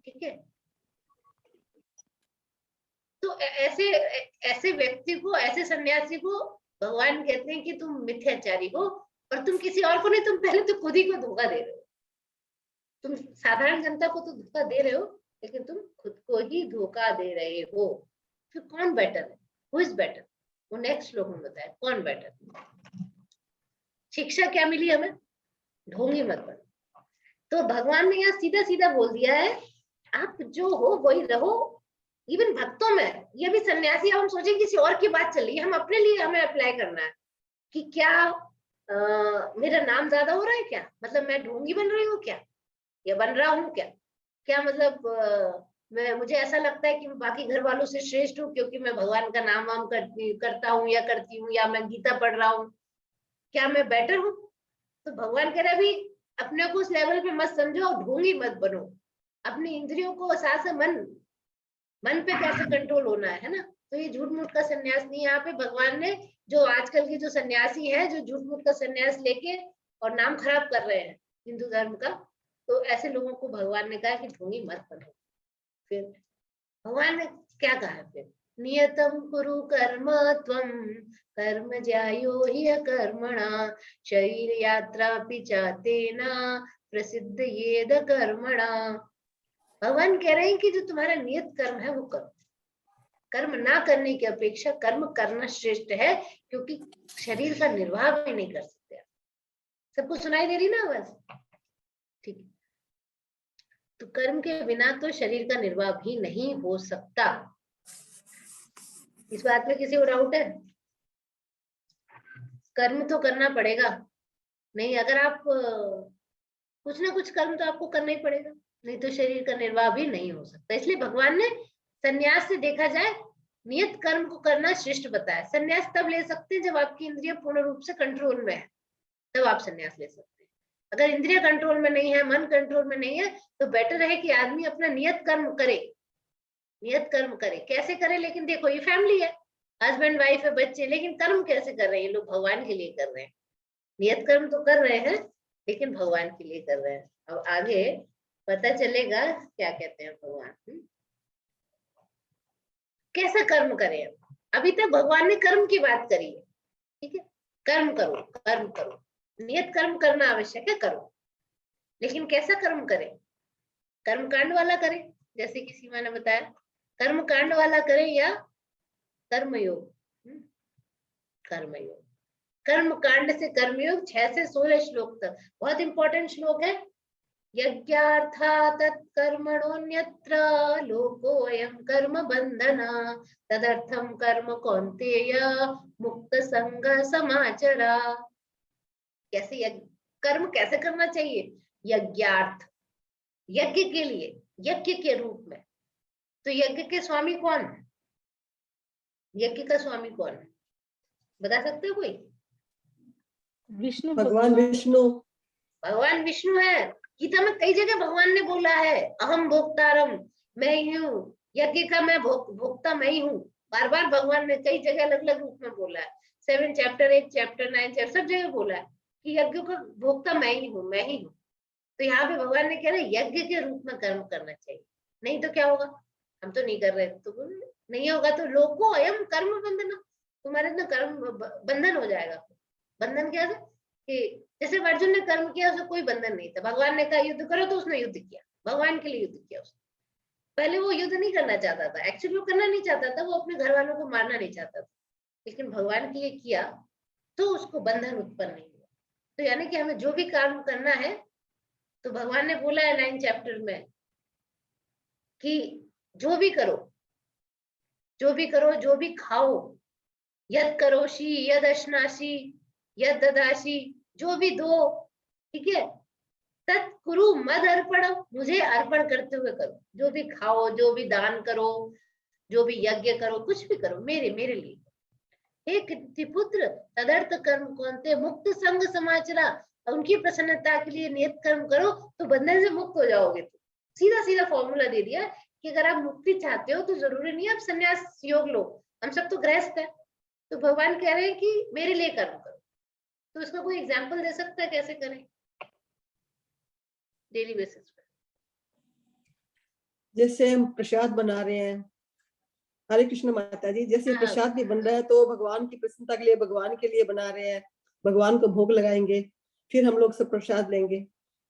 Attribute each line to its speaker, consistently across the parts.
Speaker 1: ठीक है। तो ऐसे ऐसे व्यक्ति को, ऐसे सन्यासी को भगवान कहते हैं कि तुम मिथ्याचारी हो, और तुम किसी और को नहीं, तुम पहले तो खुद ही को धोखा दे रहे हो। तुम साधारण जनता को तो धोखा दे रहे हो, लेकिन तुम खुद को ही धोखा दे रहे हो। फिर कौन बेटर है? Who is better? वो नेक्स्ट श्लोक में बताया कौन बेटर। शिक्षा क्या मिली हमें? ढोंगी मत बनो। तो भगवान ने यहाँ सीधा सीधा बोल दिया है, आप जो हो वही रहो। इवन भक्तों में, ये भी सन्यासी, हम सोचे किसी और की बात चल रही है, हम अपने लिए हमें अप्लाई करना है कि क्या मेरा नाम ज्यादा हो रहा है क्या, मतलब मैं ढोंगी बन रही हूँ क्या, या बन रहा हूँ क्या, क्या मतलब मैं, मुझे ऐसा लगता है कि मैं बाकी घर वालों से श्रेष्ठ हूँ क्योंकि मैं भगवान का नाम वाम करता हूँ या करती हूँ, या मैं गीता पढ़ रहा हूँ, क्या मैं बेटर हूँ? तो भगवान कह रहे अभी अपने को उस लेवल पे मत समझो, ढोंगी मत बनो। अपनी इंद्रियों को, सास मन पे कैसे कंट्रोल होना है ना। तो ये झूठ मूठ का सन्यास नहीं है। यहाँ पे भगवान ने, जो आजकल की जो सन्यासी है, जो झूठ मूठ का सन्यास लेके और नाम खराब कर रहे हैं हिंदू धर्म का, तो ऐसे लोगों को भगवान ने कहा कि ढोंगी मत बनो। फिर भगवान ने क्या कहा? फिर नियतम कुरु कर्म त्वं कर्म ज्यायो हि अकर्मणा शरीर यात्रा पिचातेना प्रसिद्ध येद कर्मणा। भगवान कह रहे हैं कि जो तुम्हारा नियत कर्म है वो करो। कर्म ना करने की अपेक्षा कर्म करना श्रेष्ठ है, क्योंकि शरीर का निर्वाह भी नहीं कर सकते। सबको सुनाई दे रही ना आवाज? ठीक है। तो कर्म के बिना तो शरीर का निर्वाह भी नहीं हो सकता। इस बात में किसी को डाउट है? कर्म तो करना पड़ेगा। नहीं, अगर आप कुछ ना कुछ कर्म तो आपको करना ही पड़ेगा, नहीं तो शरीर का निर्वाह भी नहीं हो सकता। इसलिए भगवान ने संन्यास से देखा जाए नियत कर्म को करना श्रेष्ठ बताया। संन्यास तब ले सकते हैं जब आपकी इंद्रिय पूर्ण रूप से कंट्रोल में है, तब आप संन्यास ले सकते हैं। अगर इंद्रिय कंट्रोल में नहीं है, मन कंट्रोल में नहीं है, तो बेटर है कि आदमी अपना नियत कर्म करे। नियत कर्म करे, कैसे करे? लेकिन देखो, ये फैमिली है, हस्बैंड वाइफ है, बच्चे, लेकिन कर्म कैसे कर रहे हैं? ये लोग भगवान के लिए कर रहे हैं। नियत कर्म तो कर रहे हैं, लेकिन भगवान के लिए कर रहे हैं। अब आगे पता चलेगा क्या कहते हैं भगवान। कैसा कर्म करें? अभी तक भगवान ने कर्म की बात करी है, ठीक है, कर्म करो, कर्म करो, नियत कर्म करना आवश्यक है, करो, लेकिन कैसा कर्म करें? कर्म कांड वाला करें, जैसे कि सीमा ने बताया, कर्म कांड वाला करें, या कर्मयोग? कर्मयोग, कर्म कांड से कर्मयोग 6 से 16 श्लोक तक, बहुत इंपॉर्टेंट श्लोक है। यज्ञार्था तत्कर्मणोऽन्यत्र लोकोऽयं कर्म बंधना तदर्थं कर्म कौन्तेय मुक्त संग समाचरा। कैसे कर्म कैसे करना चाहिए? यज्ञार्थ, यज्ञ के लिए, यज्ञ के रूप में। तो यज्ञ के स्वामी कौन है? यज्ञ का स्वामी कौन है, बता सकते हो कोई?
Speaker 2: विष्णु,
Speaker 3: भगवान विष्णु।
Speaker 1: भगवान विष्णु है। गीता में कई जगह भगवान ने बोला है अहम भोक्तारम, मैं ही हूँ, यज्ञ का मैं भोक्ता मैं ही हूँ। बार बार भगवान ने कई जगह अलग अलग रूप में बोला है। 7 चैप्टर 8 चैप्टर 9 चैप्टर सब जगह बोला है कि यज्ञ का भोक्ता मैं ही हूँ, मैं ही हूँ। तो यहाँ पे भगवान ने कह रहे यज्ञ के रूप में कर्म करना चाहिए, नहीं तो क्या होगा? हम तो नहीं कर रहे, तो नहीं होगा तो लोको अयम कर्म बंधन, तुम्हारे ना कर्म बंधन हो जाएगा। बंधन क्या है कि जैसे अर्जुन ने कर्म किया, उसमें कोई बंधन नहीं था। भगवान ने कहा युद्ध करो, तो उसने युद्ध किया, भगवान के लिए युद्ध किया उसने। पहले वो युद्ध नहीं करना चाहता था, एक्चुअली वो करना नहीं चाहता था, वो अपने घर वालों को मारना नहीं चाहता था, लेकिन भगवान के लिए किया तो उसको बंधन उत्पन्न नहीं हुआ। तो यानी कि हमें जो भी काम करना है, तो भगवान ने बोला है 9 चैप्टर में कि जो भी करो, जो भी करो, जो भी खाओ, यद करोषि यद अश्नासी यद ददासी, जो भी दो, ठीक है, तत्कुरु मद अर्पण, मुझे अर्पण करते हुए करो। जो भी खाओ, जो भी दान करो, जो भी यज्ञ करो, कुछ भी करो, मेरे मेरे लिए। हे कीर्तिपुत्र, तदर्थ कर्म कौन्ते मुक्त संग समाचरा, उनकी प्रसन्नता के लिए नियत कर्म करो, तो बंधन से मुक्त हो जाओगे। तो सीधा सीधा फॉर्मूला दे दिया कि अगर आप मुक्ति चाहते हो तो जरूरी नहीं है आप संन्यास योग लो, हम सब तो गृहस्थ है। तो भगवान कह रहे हैं कि मेरे लिए कर्म करो। तो इसका कोई एग्जाम्पल दे सकता है कैसे करें डेली बेसिस पे?
Speaker 3: जैसे हम प्रसाद बना रहे हैं, हरे कृष्ण माता जी, जैसे
Speaker 1: हाँ।
Speaker 3: प्रसाद भी बन रहा है तो भगवान की प्रसन्नता के लिए भगवान के लिए बना रहे हैं, भगवान को भोग लगाएंगे, फिर हम लोग सब प्रसाद लेंगे।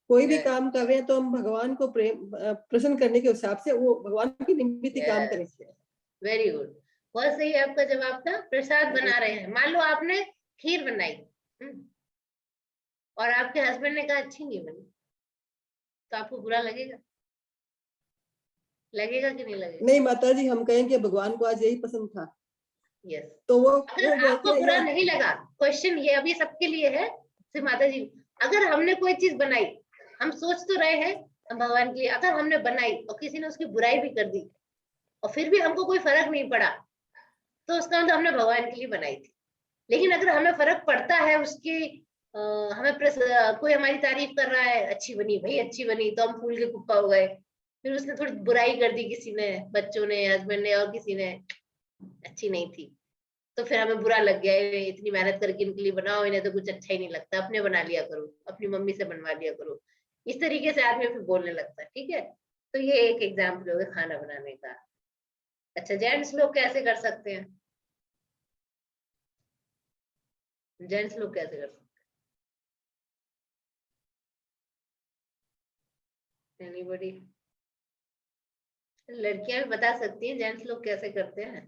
Speaker 3: कोई भी
Speaker 1: Yes.
Speaker 3: काम कर रहे हैं तो हम भगवान को प्रसन्न करने के हिसाब से वो भगवान के निमित्त ही काम करें।
Speaker 1: वेरी गुड, बहुत सही है आपका जवाब था। प्रसाद बना रहे हैं, मान लो आपने खीर बनाई और आपके हस्बैंड ने कहा अच्छी नहीं बनी, तो आपको बुरा लगेगा? लगेगा कि नहीं लगेगा?
Speaker 3: नहीं माता जी, हम कहेंगे भगवान को आज यही पसंद था।
Speaker 1: यस।
Speaker 3: तो वो
Speaker 1: अगर आपको बुरा नहीं लगा, क्वेश्चन ये अभी सबके लिए है, सिर्फ माता जी, अगर हमने कोई चीज बनाई, हम सोच तो रहे हैं हम भगवान के लिए, अगर हमने बनाई और किसी ने उसकी बुराई भी कर दी और फिर भी हमको कोई फर्क नहीं पड़ा, तो उसका मतलब हमने भगवान के लिए बनाई थी। लेकिन अगर हमें फर्क पड़ता है उसकी, हमें कोई हमारी तारीफ कर रहा है, अच्छी बनी भाई अच्छी बनी, तो हम फूल के कुप्पा हो गए। फिर उसने थोड़ी बुराई कर दी किसी ने, बच्चों ने, हस्बैंड ने और किसी ने, अच्छी नहीं थी, तो फिर हमें बुरा लग गया, इतनी मेहनत करके इनके लिए बनाओ, इन्हें तो कुछ अच्छा ही नहीं लगता, अपने बना लिया करो, अपनी मम्मी से बनवा लिया करो। इस तरीके से आदमी फिर बोलने लगता है। ठीक है, तो ये एक एग्जाम्पल हो गया खाना बनाने का। अच्छा, जेंट्स लोग कैसे कर सकते हैं? जेंट्स लोग कैसे कर सकते हैं? एनीबॉडी? लड़कियां भी बता सकती हैं जेंट्स लोग कैसे करते हैं।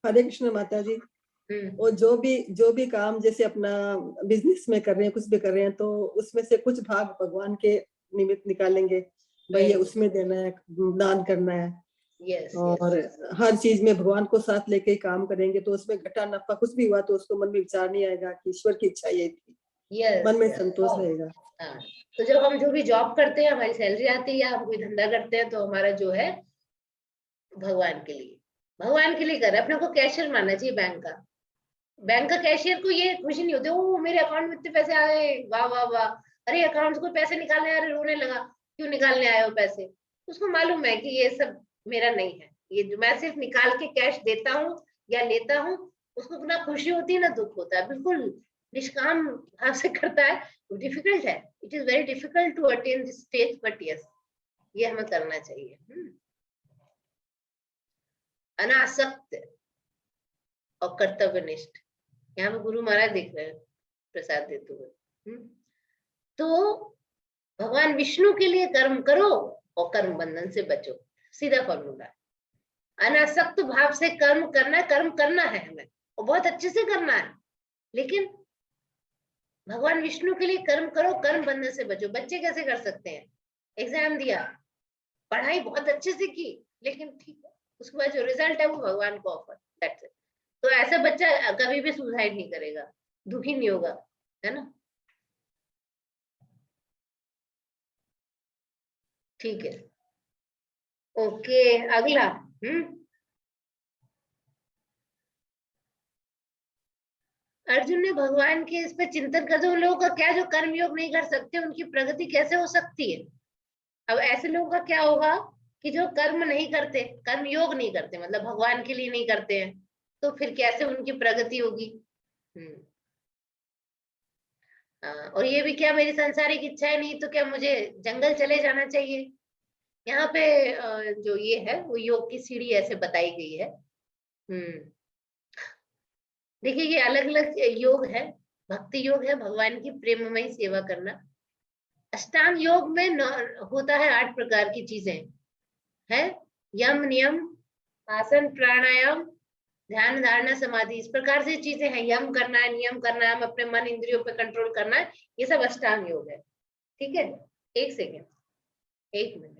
Speaker 3: हरे कृष्ण माता जी, और जो भी काम जैसे अपना बिजनेस में कर रहे हैं, कुछ भी कर रहे हैं, तो उसमें से कुछ भाग भगवान के निमित्त निकालेंगे, भाई ये उसमें देना है, दान करना है। और हर चीज में भगवान को साथ लेके काम करेंगे, तो उसमें घटा नफा कुछ भी हुआ तो उसको मन में विचार नहीं आएगा कि ईश्वर की इच्छा ये थी। मन में संतोष रहेगा।
Speaker 1: तो जब हम जो भी जॉब करते हैं, हमारी सैलरी आती है या हम कोई धंधा करते हैं, तो हमारा जो है भगवान के लिए, भगवान के लिए कर रहे हैं। अपने को कैशियर मानना चाहिए बैंक का। बैंक का कैशियर को ये खुशी नहीं होती, ओ मेरे अकाउंट में इतने पैसे आ गए, वाह वाह वाह, अरे अकाउंट से कोई पैसे निकालने, अरे रोने लगा, क्यों निकालने आए हो पैसे? उसको मालूम है कि ये सब मेरा नहीं है, ये जो मैं सिर्फ निकाल के कैश देता हूँ या लेता हूँ, उसको ना खुशी होती है ना दुख होता है, बिल्कुल निष्काम भाव से करता है। डिफिकल्ट है, it is very difficult to attain this stage, but yes, ये हमें करना चाहिए। अनासक्त और कर्तव्यनिष्ठ, यहाँ पे गुरु महाराज दिख रहे हैं प्रसाद देते हुए। तो भगवान विष्णु के लिए कर्म करो और कर्म बंधन से बचो, सीधा फॉर्मूला है। अनासक्त भाव से कर्म करना है हमें, और बहुत अच्छे से करना है, लेकिन भगवान विष्णु के लिए कर्म करो, कर्म बंधन से बचो। बच्चे कैसे कर सकते हैं? एग्जाम दिया, पढ़ाई बहुत अच्छे से की, लेकिन ठीक है, उसके बाद जो रिजल्ट है वो भगवान को ऑफर, दैट्स इट। तो ऐसा बच्चा कभी भी सुसाइड नहीं करेगा, दुखी नहीं होगा, है ना? ठीक है, ओके, अगला। अर्जुन ने भगवान के इस पे चिंतन करते, उन लोगों का क्या जो कर्म योग नहीं कर सकते, उनकी प्रगति कैसे हो सकती है? अब ऐसे लोगों का क्या होगा कि जो कर्म नहीं करते, कर्म योग नहीं करते, मतलब भगवान के लिए नहीं करते हैं, तो फिर कैसे उनकी प्रगति होगी? और ये भी क्या मेरी सांसारिक इच्छाएं नहीं, तो क्या मुझे जंगल चले जाना चाहिए? यहाँ पे जो ये है वो योग की सीढ़ी ऐसे बताई गई है। देखिए, ये अलग अलग योग है। भक्ति योग है भगवान की प्रेममयी सेवा करना। अष्टांग योग में होता है 8 प्रकार की चीजें है, यम नियम आसन प्राणायाम ध्यान धारणा समाधि, इस प्रकार से चीजें हैं। यम करना है, नियम करना है, हम अपने मन इंद्रियों पे कंट्रोल करना है, ये सब अष्टांग योग है। ठीक है, एक सेकेंड, 1 मिनट।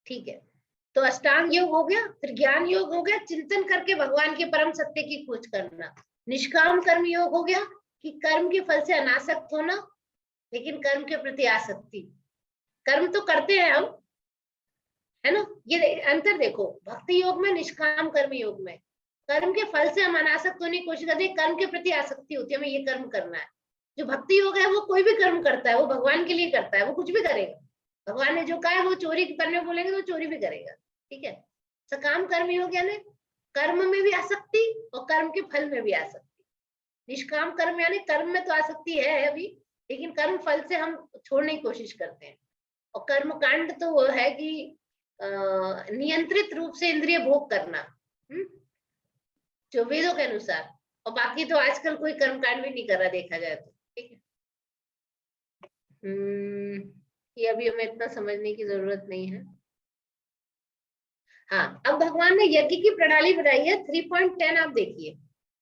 Speaker 1: ठीक है, तो अष्टांग योग हो गया, फिर ज्ञान योग हो गया, चिंतन करके भगवान के परम सत्य की खोज करना। निष्काम कर्म योग हो गया कि कर्म के फल से अनासक्त होना, लेकिन कर्म के प्रति आसक्ति। कर्म तो करते हैं हम, है ना? ये अंतर देखो, भक्ति योग में, निष्काम कर्म योग में कर्म के फल से हम अनासक्त होने की कोशिश करते हैं, कर्म के प्रति आसक्ति होती है, हमें ये कर्म करना है। जो भक्ति योग है वो कोई भी कर्म करता है, वो भगवान के लिए करता है, वो कुछ भी करेगा, भगवान ने जो कहा है वो चोरी करने को बोलेंगे तो चोरी भी करेगा, ठीक है। सकाम कर्म योग यानी कर्म में भी आसक्ति और कर्म के फल में भी आसक्ति। निष्काम कर्म यानी कर्म में तो आसक्ति है अभी, लेकिन कर्म फल से हम छोड़ने की कोशिश करते हैं। और कर्म कांड तो वो है कि नियंत्रित रूप से इंद्रिय भोग करना, जो वेदों के अनुसार। और बाकी तो आजकल कोई कर्म कांड भी नहीं कर रहा देखा जाए तो, ठीक है। ये अभी हमें इतना समझने की जरूरत नहीं है। हाँ, अब भगवान ने यज्ञ की प्रणाली बनाई है 3.10। आप देखिए,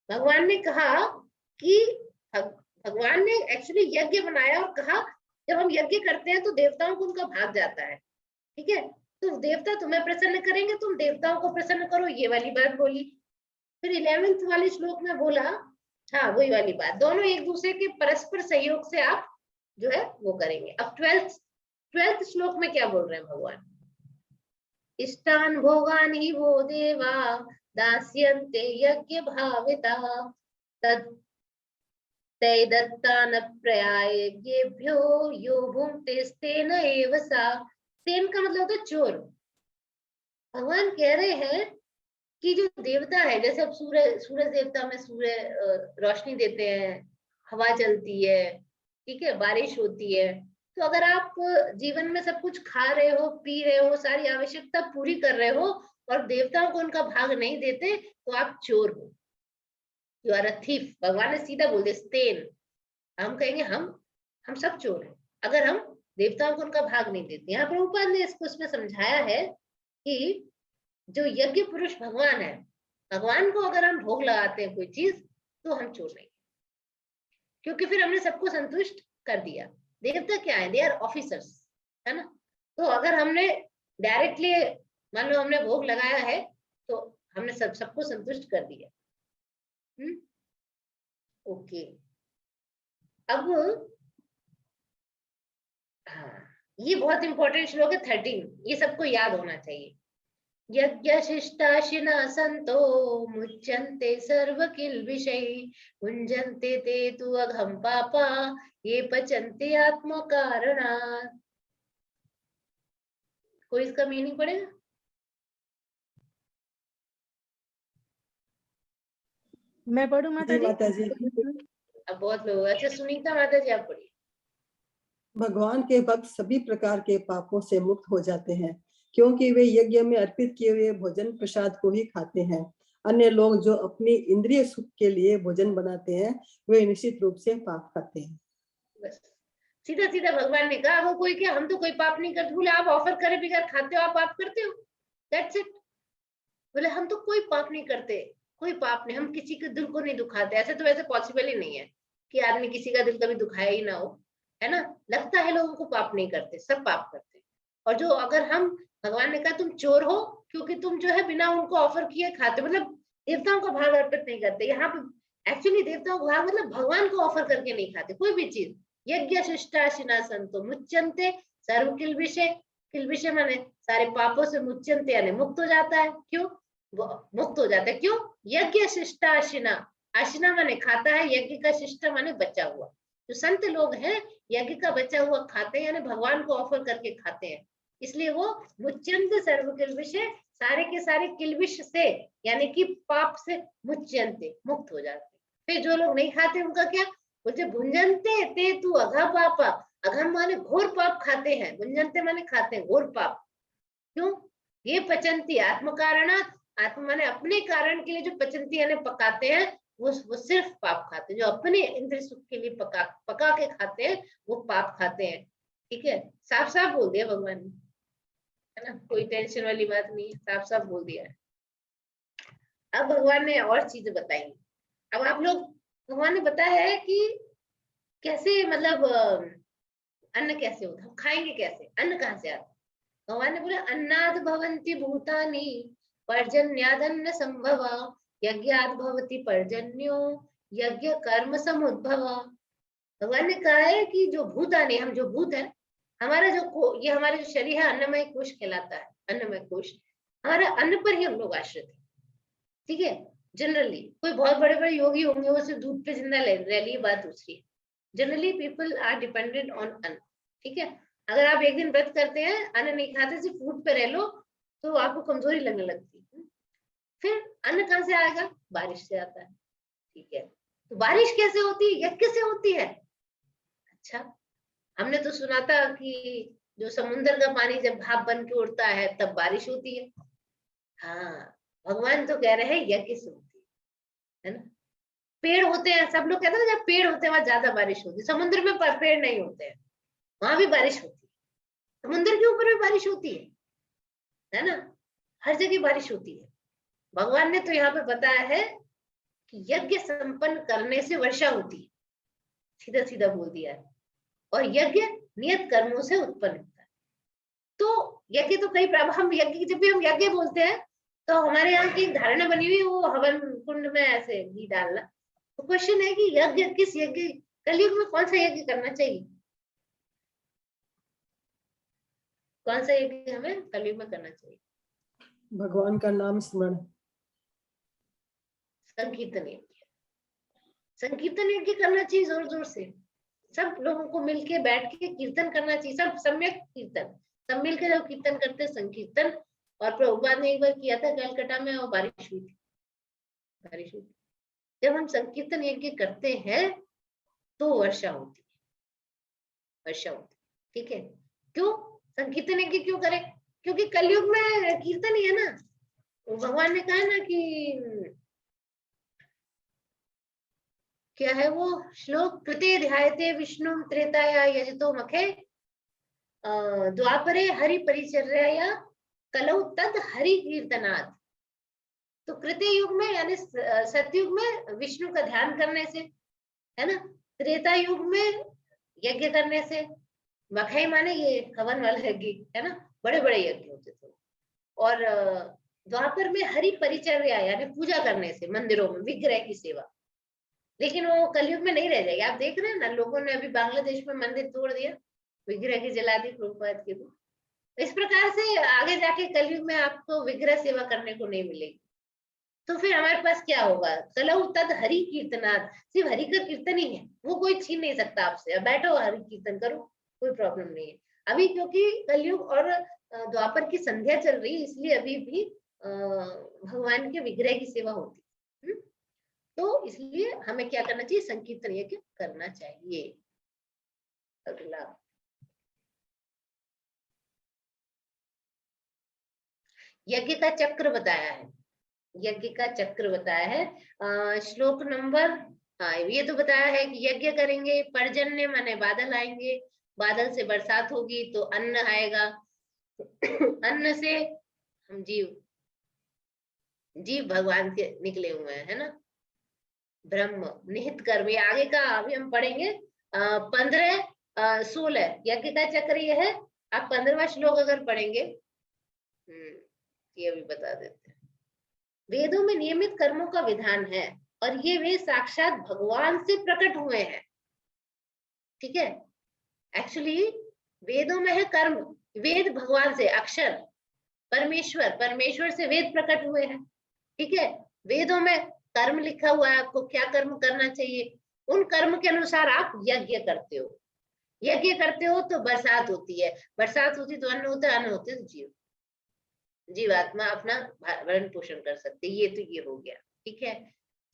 Speaker 1: भगवान ने कहा कि भगवान ने एक्चुअली यज्ञ बनाया और कहा जब हम यज्ञ करते हैं तो देवताओं को उनका भाग जाता है, ठीक है। तो देवता तुम्हें प्रसन्न करेंगे, तुम देवताओं को प्रसन्न करो, ये वाली बात बोली। फिर 11वें वाले श्लोक में बोला, हाँ वही वाली बात, दोनों एक दूसरे के परस्पर सहयोग से आप जो है वो करेंगे। अब 12th श्लोक में क्या बोल रहे हैं भगवान, इष्टान भोगान ही वो देवा दास्यन्ते यज्ञ भाविता तद तै दत्तान प्रयायज्ञेभ्यो यो भुंक्ते तेन एव सा। तेन का मतलब होता है चोर। भगवान कह रहे हैं कि जो देवता है, जैसे अब सूरज देवता में सूर्य रोशनी देते हैं, हवा चलती है, ठीक है, बारिश होती है। तो अगर आप जीवन में सब कुछ खा रहे हो, पी रहे हो, सारी आवश्यकता पूरी कर रहे हो और देवताओं को उनका भाग नहीं देते तो आप चोर हो, यू आर अ थीफ। भगवान ने सीधा बोल दिया स्तेन। हम कहेंगे हम सब चोर हैं अगर हम देवताओं को उनका भाग नहीं देते। यहाँ प्रभुपाद ने इसको उसमें समझाया है कि जो यज्ञ पुरुष भगवान है, भगवान को अगर हम भोग लगाते हैं कोई चीज तो हम चोर नहीं, क्योंकि फिर हमने सबको संतुष्ट कर दिया। देवता क्या है, दे आर ऑफिसर्स, है ना। तो अगर हमने डायरेक्टली मान लो हमने भोग लगाया है तो हमने सबको संतुष्ट कर दिया। ओके, अब हाँ, ये बहुत इंपॉर्टेंट श्लोक है 13, ये सबको याद होना चाहिए। यज्ञ शिष्टाशिना संतो मुच्यन्ते सर्व किल्बिषै भुञ्जन्ते ते तु अघं पापा ये पचन्ते आत्म कारणात्। कोई इसका मीनिंग पढ़ेगा?
Speaker 2: मैं पढ़ूं माता जी?
Speaker 3: माता जी।
Speaker 1: अब बहुत लोग, अच्छा सुनीता माता जी आप पढ़िए।
Speaker 3: भगवान के भक्त सभी प्रकार के पापों से मुक्त हो जाते हैं, क्योंकि वे यज्ञ में अर्पित किए हुए भोजन प्रसाद को ही खाते हैं। अन्य लोग जो अपनी इंद्रिय सुख के लिए भोजन बनाते हैं वे निश्चित रूप से पाप करते हैं।
Speaker 1: बस सीधा सीधा भगवान ने कहा, वो कोई क्या, हम तो कोई पाप नहीं करते। बोले आप ऑफर करे बगैर खाते हो, आप पाप करते हो, दैट्स इट। बोले हम तो कोई पाप नहीं करते, कोई पाप नहीं, हम किसी के दिल को नहीं दुखाते। ऐसे तो वैसे पॉसिबल ही नहीं है कि आदमी किसी का दिल कभी दुखाया ही ना हो, है ना। लगता है लोगों को पाप नहीं करते, सब पाप करते। और जो अगर हम, भगवान ने कहा तुम चोर हो क्योंकि तुम जो है बिना उनको ऑफर किए खाते, मतलब देवताओं का भाग अर्पित नहीं करते। यहाँ पे एक्चुअली देवताओं का भाग मतलब भगवान को ऑफर करके नहीं खाते कोई भी चीज। यज्ञ शिष्टाशिना संतो मुच्यन्ते सर्व किल्बिषे, किल्बिषे माने सारे पापों से, मुच्यन्ते यानी मुक्त हो जाता है। क्यों मुक्त हो जाता है? क्यों? यज्ञ शिष्टाशिना, आशिना माने खाता है, यज्ञ का शिष्ट माने बचा हुआ। जो संत लोग हैं यज्ञ का बचा हुआ खाते हैं, यानी भगवान को ऑफर करके खाते हैं, इसलिए वो मुच्यन्ते सर्व किल्बिषे, सारे के सारे किल्बिष से यानी कि पाप से मुच्यन्ते मुक्त हो जाते। फिर जो लोग नहीं खाते उनका क्या बोलते, भुंजन्ते ते तु अघा पापा। अघम माने घोर पाप खाते हैं, भुंजन्ते माने खाते हैं घोर पाप। क्यों? ये पचंती आत्म कारणात्, आत्मा माने अपने कारण के लिए जो पचंती यानी पकाते हैं वो सिर्फ पाप खाते हैं। जो अपने इंद्रिय सुख के लिए पका के खाते हैं वो पाप खाते हैं। ठीक है, साफ साफ बोल दिया भगवान ने, है ना, कोई टेंशन वाली बात नहीं है, साफ साफ बोल दिया है। अब भगवान ने और चीजें बताई। अब आप लोग, भगवान ने बताया है कि कैसे, मतलब अन्न कैसे होता, हम खाएंगे कैसे, अन्न कहाँ से आता। भगवान ने बोला अन्नाद भवन्ति भूतानि पर्जन्यादन्न संभव यज्ञाद भवति पर्जन्यो यज्ञ कर्म समुद्भव। भगवान ने कहा है कि जो भूतानि, हम जो भूत है, हमारा जो ये हमारा जो शरीर है अन्नमय कोश कहलाता है। अन्नमय कोश, हमारा अन्न पर ही हम लोग आश्रित है। ठीक है, जनरली कोई बहुत बड़े बड़े योगी होंगे वो सिर्फ दूध पे जिंदा रह लिए, बात दूसरी है। Generally people are dependent on अन्न। ठीक है, अगर आप एक दिन व्रत करते हैं, अन्न नहीं खाते, सिर्फ फूड पे रह लो, तो आपको कमजोरी लगने लगती है। फिर अन्न कहाँ से आएगा? बारिश से आता है। ठीक है, तो बारिश कैसे होती है? यज्ञ से होती है। अच्छा, हमने तो सुना था कि जो समुद्र का पानी जब भाप बन के उड़ता है तब बारिश होती है। हाँ, भगवान तो कह रहे हैं यज्ञ से होती है ना। पेड़ होते हैं, सब लोग कहते हैं जब पेड़ होते हैं वहां ज्यादा बारिश होती है। समुद्र में पेड़ नहीं होते हैं, वहां भी बारिश होती है। समुद्र के ऊपर भी बारिश होती है ना, हर जगह बारिश होती है। भगवान ने तो यहाँ पे बताया है कि यज्ञ संपन्न करने से वर्षा होती है, सीधा सीधा बोल दिया है। और यज्ञ नियत कर्मों से उत्पन्न होता है। तो यज्ञ तो कई हम यज्ञ, जब भी हम यज्ञ बोलते हैं तो हमारे यहाँ की एक धारणा बनी हुई है वो हवन कुंड में ऐसे घी डालना। तो क्वेश्चन है कि यज्ञ, किस यज्ञ, कलयुग में कौन सा यज्ञ करना चाहिए? कौन सा यज्ञ हमें कलयुग में करना चाहिए?
Speaker 3: भगवान का नाम स्मरण,
Speaker 1: संकीर्तन यज्ञ। संकीर्तन यज्ञ करना चाहिए जोर जोर से, सब लोगों को मिलके बैठ के कीर्तन करना चाहिए। सब सम्यक कीर्तन, सब मिलकर जब कीर्तन करते हैं संकीर्तन। और प्रभुपाद ने एक बार किया था कलकत्ता में, और बारिश हुई थी, बारिश हुई थी। जब हम संकीर्तन यज्ञ करते हैं तो वर्षा होती है, वर्षा होती है। ठीक है, क्यों संकीर्तन यज्ञ क्यों करें? क्योंकि कलयुग में कीर्तन ही है ना। तो भगवान ने कहा ना कि क्या है वो श्लोक, कृते ध्यायते विष्णु त्रेताया यजतो मखे द्वापरे हरि परिचर्या कलौ तद हरि कीर्तनात्। तो कृत्य युग में यानी सतयुग में विष्णु का ध्यान करने से, है ना, त्रेता युग में यज्ञ करने से, मखई माने ये हवन वाला यज्ञ है ना, बड़े बड़े यज्ञ होते थे। और द्वापर में हरि परिचर्या यानी पूजा करने से, मंदिरों में विग्रह की सेवा। लेकिन वो कलयुग में नहीं रह जाएगी। आप देख रहे हैं ना, लोगों ने अभी बांग्लादेश में मंदिर तोड़ दिया, विग्रह की जला दी प्रभुपाद के। इस प्रकार से आगे जाके कलयुग में आपको विग्रह सेवा करने को नहीं मिलेगी। तो फिर हमारे पास क्या होगा? कलौ तद हरि कीर्तनाद, सिर्फ हरि का कीर्तन ही है, वो कोई छीन नहीं सकता आपसे। अब बैठो हरि कीर्तन करो, कोई प्रॉब्लम नहीं है। अभी क्योंकि कलयुग और द्वापर की संध्या चल रही है, इसलिए अभी भी भगवान के विग्रह की सेवा होती है। तो इसलिए हमें क्या करना चाहिए? संकीर्तन यज्ञ करना चाहिए। अगला यज्ञ का चक्र बताया है, यज्ञ का चक्र बताया है। श्लोक नंबर, हाँ ये तो बताया है कि यज्ञ करेंगे, पर्जन्य माने बादल आएंगे, बादल से बरसात होगी तो अन्न आएगा, अन्न से हम जीव भगवान के निकले हुए हैं, है ना। ब्रह्म निहित कर्म, ये आगे का अभी हम पढ़ेंगे। 15 16 यज्ञ का चक्र ये है। आप 15वां श्लोक अगर पढ़ेंगे, ये भी बता देते हैं। वेदों में नियमित कर्मों का विधान है और ये वे साक्षात भगवान से प्रकट हुए हैं। ठीक है, एक्चुअली वेदों में है कर्म, वेद भगवान से, अक्षर परमेश्वर से वेद प्रकट हुए हैं। ठीक है, वेदों में कर्म लिखा हुआ है, आपको क्या कर्म करना चाहिए, उन कर्म के अनुसार आप यज्ञ करते हो। यज्ञ करते हो तो बरसात होती है, बरसात होती तो अन्न होता है, अन्न होते तो जीवात्मा अपना भरण पोषण कर सकते। ये तो ये हो गया। ठीक है,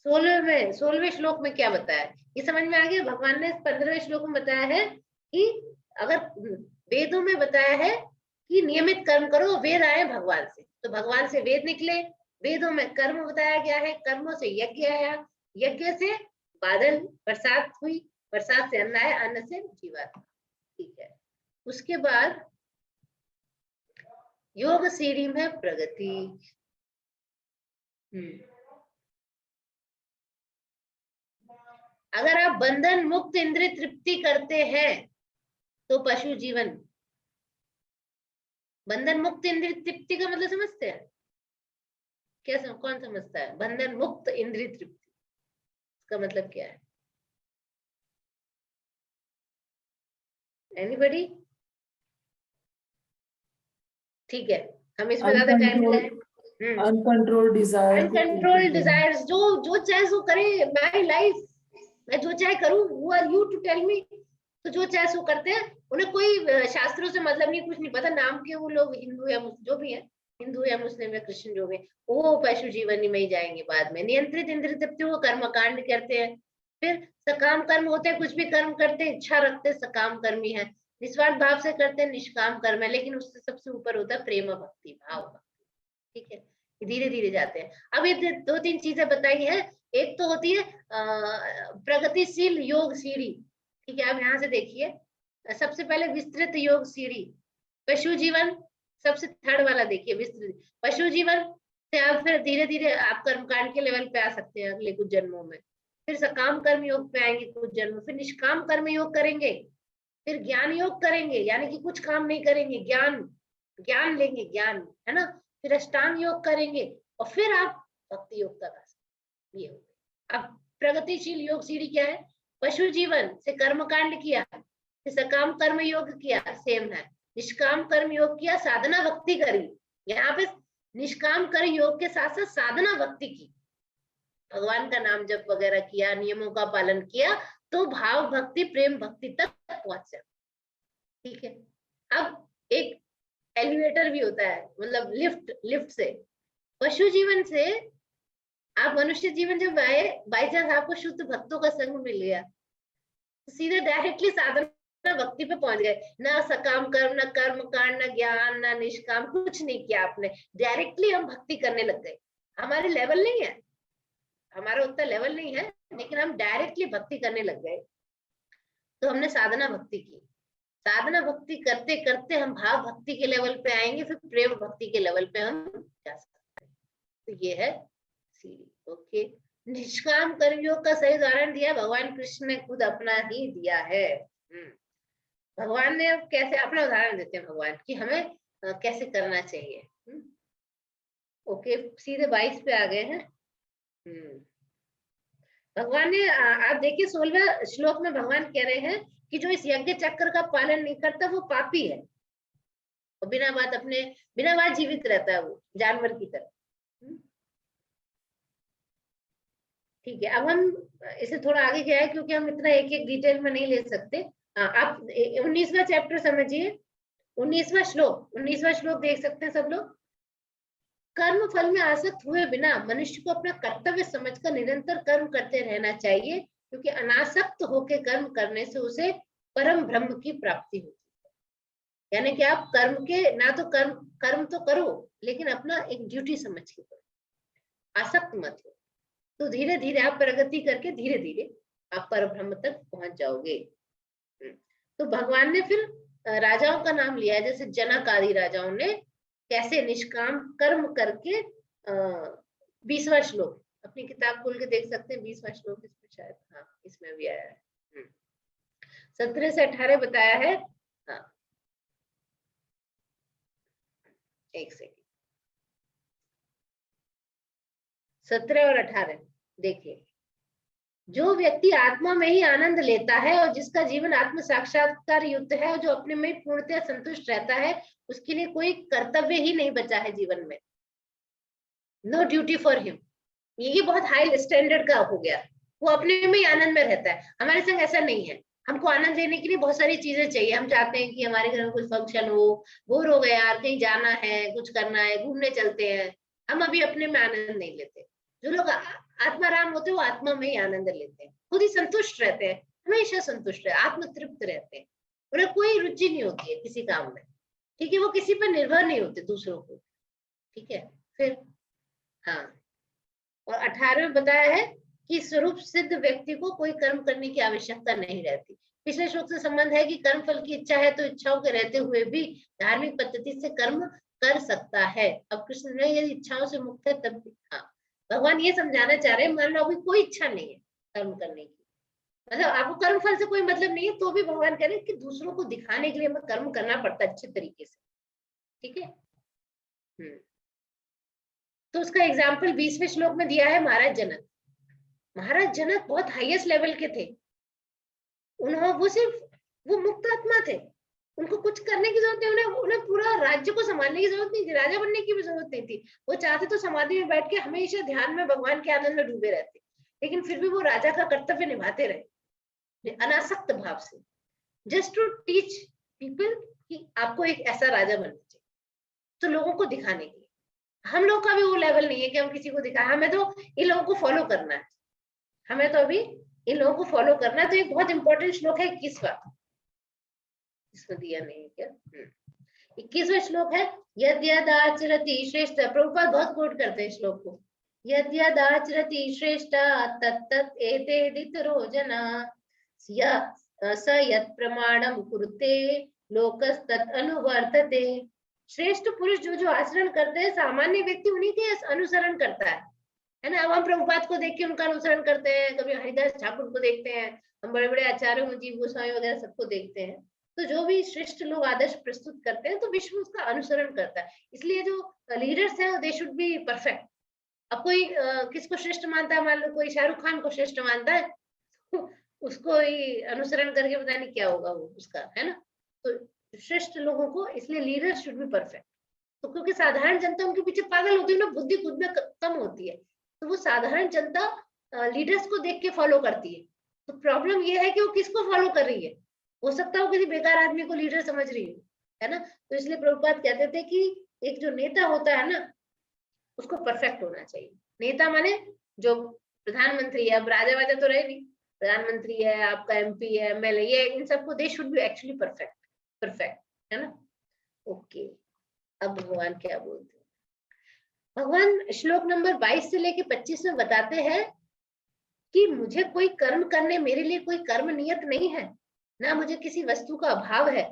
Speaker 1: 16वें श्लोक में क्या बताया, ये समझ में आ गया। भगवान ने 15वें श्लोक में बताया है कि अगर वेदों में बताया है कि नियमित कर्म करो, वेद आए भगवान से, तो भगवान से वेद निकले। वेदों में कर्म बताया गया है, कर्मों से यज्ञ आया, यज्ञ से बादल, बरसात हुई, बरसात से अन्न आया, अन्न से जीवात्मा। ठीक है, उसके बाद योग सीढ़ी में प्रगति। अगर आप बंधन मुक्त इंद्रिय तृप्ति करते हैं तो पशु जीवन, बंधन मुक्त इंद्रिय तृप्ति का मतलब समझते हैं क्या? कौन समझता है बंधन मुक्त इंद्रिय तृप्ति इसका मतलब क्या है? एनीबॉडी? ठीक है, हम इसमें ज्यादा टाइम लगाएं।
Speaker 4: अनकंट्रोल्ड
Speaker 1: डिजायर्स, जो चाहे वो करे, माय लाइफ, मैं जो चाहे करूं, who are you to tell me? तो जो चाहे सो करते हैं, उन्हें कोई शास्त्रों से मतलब नहीं, कुछ नहीं पता, नाम के वो लोग हिंदू या जो भी है, हिंदू या मुस्लिम या क्रिश्चियन जो भी, वो पशु जीवन में ही जाएंगे बाद में। नियंत्रित इंद्रिय तृप्ति, वो कर्म कांड करते हैं। फिर सकाम कर्म होते हैं, कुछ भी कर्म करते हैं, इच्छा रखते हैं, सकाम कर्मी है। निस्वार्थ भाव से करते हैं, निष्काम कर्म है। लेकिन उससे सबसे ऊपर होता है प्रेम भक्ति, भाव भक्ति। ठीक है, धीरे धीरे जाते हैं। अब ये दो तीन चीजें बताई है। एक तो होती है प्रगतिशील योग सीढ़ी। ठीक है, अब यहाँ से देखिए, सबसे पहले विस्तृत योग सीढ़ी, पशु जीवन, सबसे थर्ड वाला देखिए विस्तृत पशु जीवन से आप फिर धीरे धीरे आप कर्मकांड के लेवल पे आ सकते हैं अगले कुछ जन्मों में। फिर सकाम कर्म योग पे आएंगे कुछ जन्म, फिर निष्काम कर्म योग करेंगे, फिर ज्ञान योग करेंगे, यानी कि कुछ काम नहीं करेंगे, ज्ञान लेंगे, ज्ञान, है ना। फिर अष्टांग योग करेंगे, और फिर आप भक्ति योग तक आ सकते। ये हो गया। अब प्रगतिशील योग सीढ़ी क्या है? पशु जीवन से कर्मकांड किया, फिर सकाम कर्म योग किया, सेम है। निष्काम कर्म योग किया, साधना भक्ति करी। यहाँ पे निष्काम कर्म योग के साथ साथ साधना भक्ति की, भगवान का नाम जप वगैरह किया, नियमों का पालन किया, तो भाव भक्ति प्रेम भक्ति तक पहुंच जाए। ठीक है, अब एक एलिवेटर भी होता है, मतलब लिफ्ट से पशु जीवन से आप मनुष्य जीवन जब आए, बाई चांस आपको शुद्ध भक्तों का संग मिल गया, तो सीधे डायरेक्टली साधना भक्ति पे पहुंच गए। ना सकाम कर्म, ना कर्म कांड, ना ज्ञान, ना निष्काम, कुछ नहीं किया आपने, डायरेक्टली हम भक्ति करने लग गए। हमारे लेवल नहीं है, हमारा उतना लेवल नहीं है, लेकिन हम डायरेक्टली भक्ति करने लग गए। तो हमने साधना भक्ति की, साधना भक्ति करते करते हम भाव भक्ति के लेवल पे आएंगे, फिर प्रेम भक्ति के लेवल पे हम जा सकते हैं। तो ये है सीढ़ी। ओके, निष्काम कर्मयोग का सही उदाहरण दिया भगवान कृष्ण ने, खुद अपना ही दिया है। भगवान ने कैसे अपना उदाहरण देते हैं भगवान कि हमें कैसे करना चाहिए। ओके, सीधे 22 पे आ गए हैं। भगवान ने आप देखिए 16वें श्लोक में भगवान कह रहे हैं कि जो इस यज्ञ चक्र का पालन नहीं करता वो पापी है, और बिना बात जीवित रहता है, वो जानवर की तरह। ठीक है, अब हम इसे थोड़ा आगे गया है क्योंकि हम इतना एक एक डिटेल में नहीं ले सकते। आप 19वां चैप्टर समझिए, 19वां श्लोक देख सकते हैं सब लोग। कर्म फल में आसक्त हुए बिना मनुष्य को अपना कर्तव्य समझकर निरंतर कर्म करते रहना चाहिए, क्योंकि अनासक्त होकर कर्म करने से उसे परम ब्रह्म की प्राप्ति होती है। यानी कि आप कर्म के ना तो कर्म तो करो, लेकिन अपना एक ड्यूटी समझ के करो, आसक्त मत हो। तो धीरे धीरे आप प्रगति करके धीरे धीरे आप पर ब्रह्म तक पहुंच जाओगे। तो भगवान ने फिर राजाओं का नाम लिया, जैसे जनक आदि राजाओं ने कैसे निष्काम कर्म करके। 20वां श्लोक अपनी किताब खोल के देख सकते हैं, 20वां श्लोक इसमें शायद, हाँ इसमें भी आया है। 17 से 18 बताया है। हाँ एक सेकंड, 17 और 18 देखिए। जो व्यक्ति आत्मा में ही आनंद लेता है और जिसका जीवन आत्म साक्षात्कार युक्त है और जो अपने में पूर्णतः संतुष्ट रहता है, उसके लिए कोई कर्तव्य ही नहीं बचा है जीवन में। नो ड्यूटी फॉर हिम, ये बहुत हाई स्टैंडर्ड का हो गया। वो अपने में ही आनंद में रहता है। हमारे संग ऐसा नहीं है, हमको आनंद लेने के लिए बहुत सारी चीजें चाहिए। हम चाहते हैं कि हमारे घर में कुछ फंक्शन हो, बोर हो गए यार, कहीं जाना है, कुछ करना है, घूमने चलते हैं। हम अभी अपने में आनंद नहीं लेते। जो लोग आत्माराम होते हैं वो आत्मा में ही आनंद लेते हैं, खुद ही संतुष्ट रहते हैं, हमेशा संतुष्ट रहते हैं, आत्म तृप्त रहते हैं। उन्हें कोई रुचि नहीं होती है किसी काम में। ठीक है, वो किसी पर निर्भर नहीं होते दूसरों को। ठीक है, फिर हाँ, और 18 में बताया है कि स्वरूप सिद्ध व्यक्ति को कोई कर्म करने की आवश्यकता नहीं रहती। पिछले श्लोक से संबंध है कि कर्म फल की इच्छा है तो इच्छाओं के रहते हुए भी धार्मिक पद्धति से कर्म कर सकता है। अब कृष्ण ने यदि इच्छाओं से मुक्त है तब भी, हाँ भगवान ये समझाना चाह रहे हैं, मान लो अभी कोई इच्छा नहीं है कर्म करने की, मतलब आपको कर्म फल से कोई मतलब नहीं है, तो भी भगवान कह रहे हैं कि दूसरों को दिखाने के लिए हमें कर्म करना पड़ता है अच्छे तरीके से। ठीक है, तो उसका एग्जाम्पल 20वें श्लोक में दिया है महाराज जनक। महाराज जनक बहुत हाईएस्ट लेवल के थे। वो मुक्त आत्मा थे, उनको कुछ करने की जरूरत नहीं, उन्हें पूरा राज्य को संभालने की जरूरत नहीं थी, राजा बनने की भी जरूरत नहीं थी। वो चाहते तो समाधि में बैठ के हमेशा ध्यान में भगवान के आनंद में डूबे रहते, लेकिन फिर भी वो राजा का कर्तव्य निभाते रहे अनासक्त भाव से। जस्ट टू टीच पीपल कि आपको एक ऐसा राजा बनना चाहिए, तो लोगों को दिखाने के लिए। हम लोग का भी वो लेवल नहीं है कि हम किसी को दिखाएं, हमें तो इन लोगों को फॉलो करना है, हमें तो अभी इन लोगों को फॉलो करना है। तो एक बहुत इंपॉर्टेंट श्लोक है 21वां, इसमें दिया नहीं है क्या? 21वां श्लोक है, यद्यदाचरति श्रेष्ठ। प्रभुपाद बहुत कोट करते हैं श्लोक को, यद्यदाचरति श्रेष्ठ तत्तत् एतेदितरो जना स यत् प्रमाणं कुरुते लोकस्तत् अनुवर्तते। श्रेष्ठ पुरुष जो जो आचरण करते हैं, सामान्य व्यक्ति उन्हीं के अनुसरण करता है ना। अब हम प्रभुपाद को देख के उनका अनुसरण करते हैं, कभी हरिदास ठाकुर को देखते हैं, हम बड़े बड़े आचार्यों जीव गोस्वामी वगैरह सबको देखते हैं। तो जो भी श्रेष्ठ लोग आदर्श प्रस्तुत करते हैं तो विश्व उसका अनुसरण करता है। इसलिए जो लीडर्स हैं दे शुड बी परफेक्ट। अब कोई किसको श्रेष्ठ मानता है, मान लो कोई शाहरुख खान को श्रेष्ठ मानता है, तो उसको ही अनुसरण करके पता नहीं क्या होगा वो उसका, है ना। तो श्रेष्ठ लोगों को, इसलिए लीडर्स शुड बी परफेक्ट। तो क्योंकि साधारण जनता उनके पीछे पागल होती है ना, बुद्धि खुद में कम होती है, तो वो साधारण जनता लीडर्स को देख के फॉलो करती है। तो प्रॉब्लम ये है कि वो किसको फॉलो कर रही है, हो सकता है वो किसी बेकार आदमी को लीडर समझ रही है ना। तो इसलिए प्रभुपाद कहते थे कि एक जो नेता होता है ना, उसको परफेक्ट होना चाहिए। नेता माने जो प्रधानमंत्री है, अब राजा वाजा तो रहे नहीं, प्रधानमंत्री है, आपका एमपी है, एमएलए, ये इन सबको they should be actually perfect, है ना। ओके, अब भगवान क्या बोलते हैं। भगवान श्लोक नंबर 22 से लेके 25 में बताते हैं कि मुझे कोई कर्म करने, मेरे लिए कोई कर्म नियत नहीं है, ना मुझे किसी वस्तु का अभाव है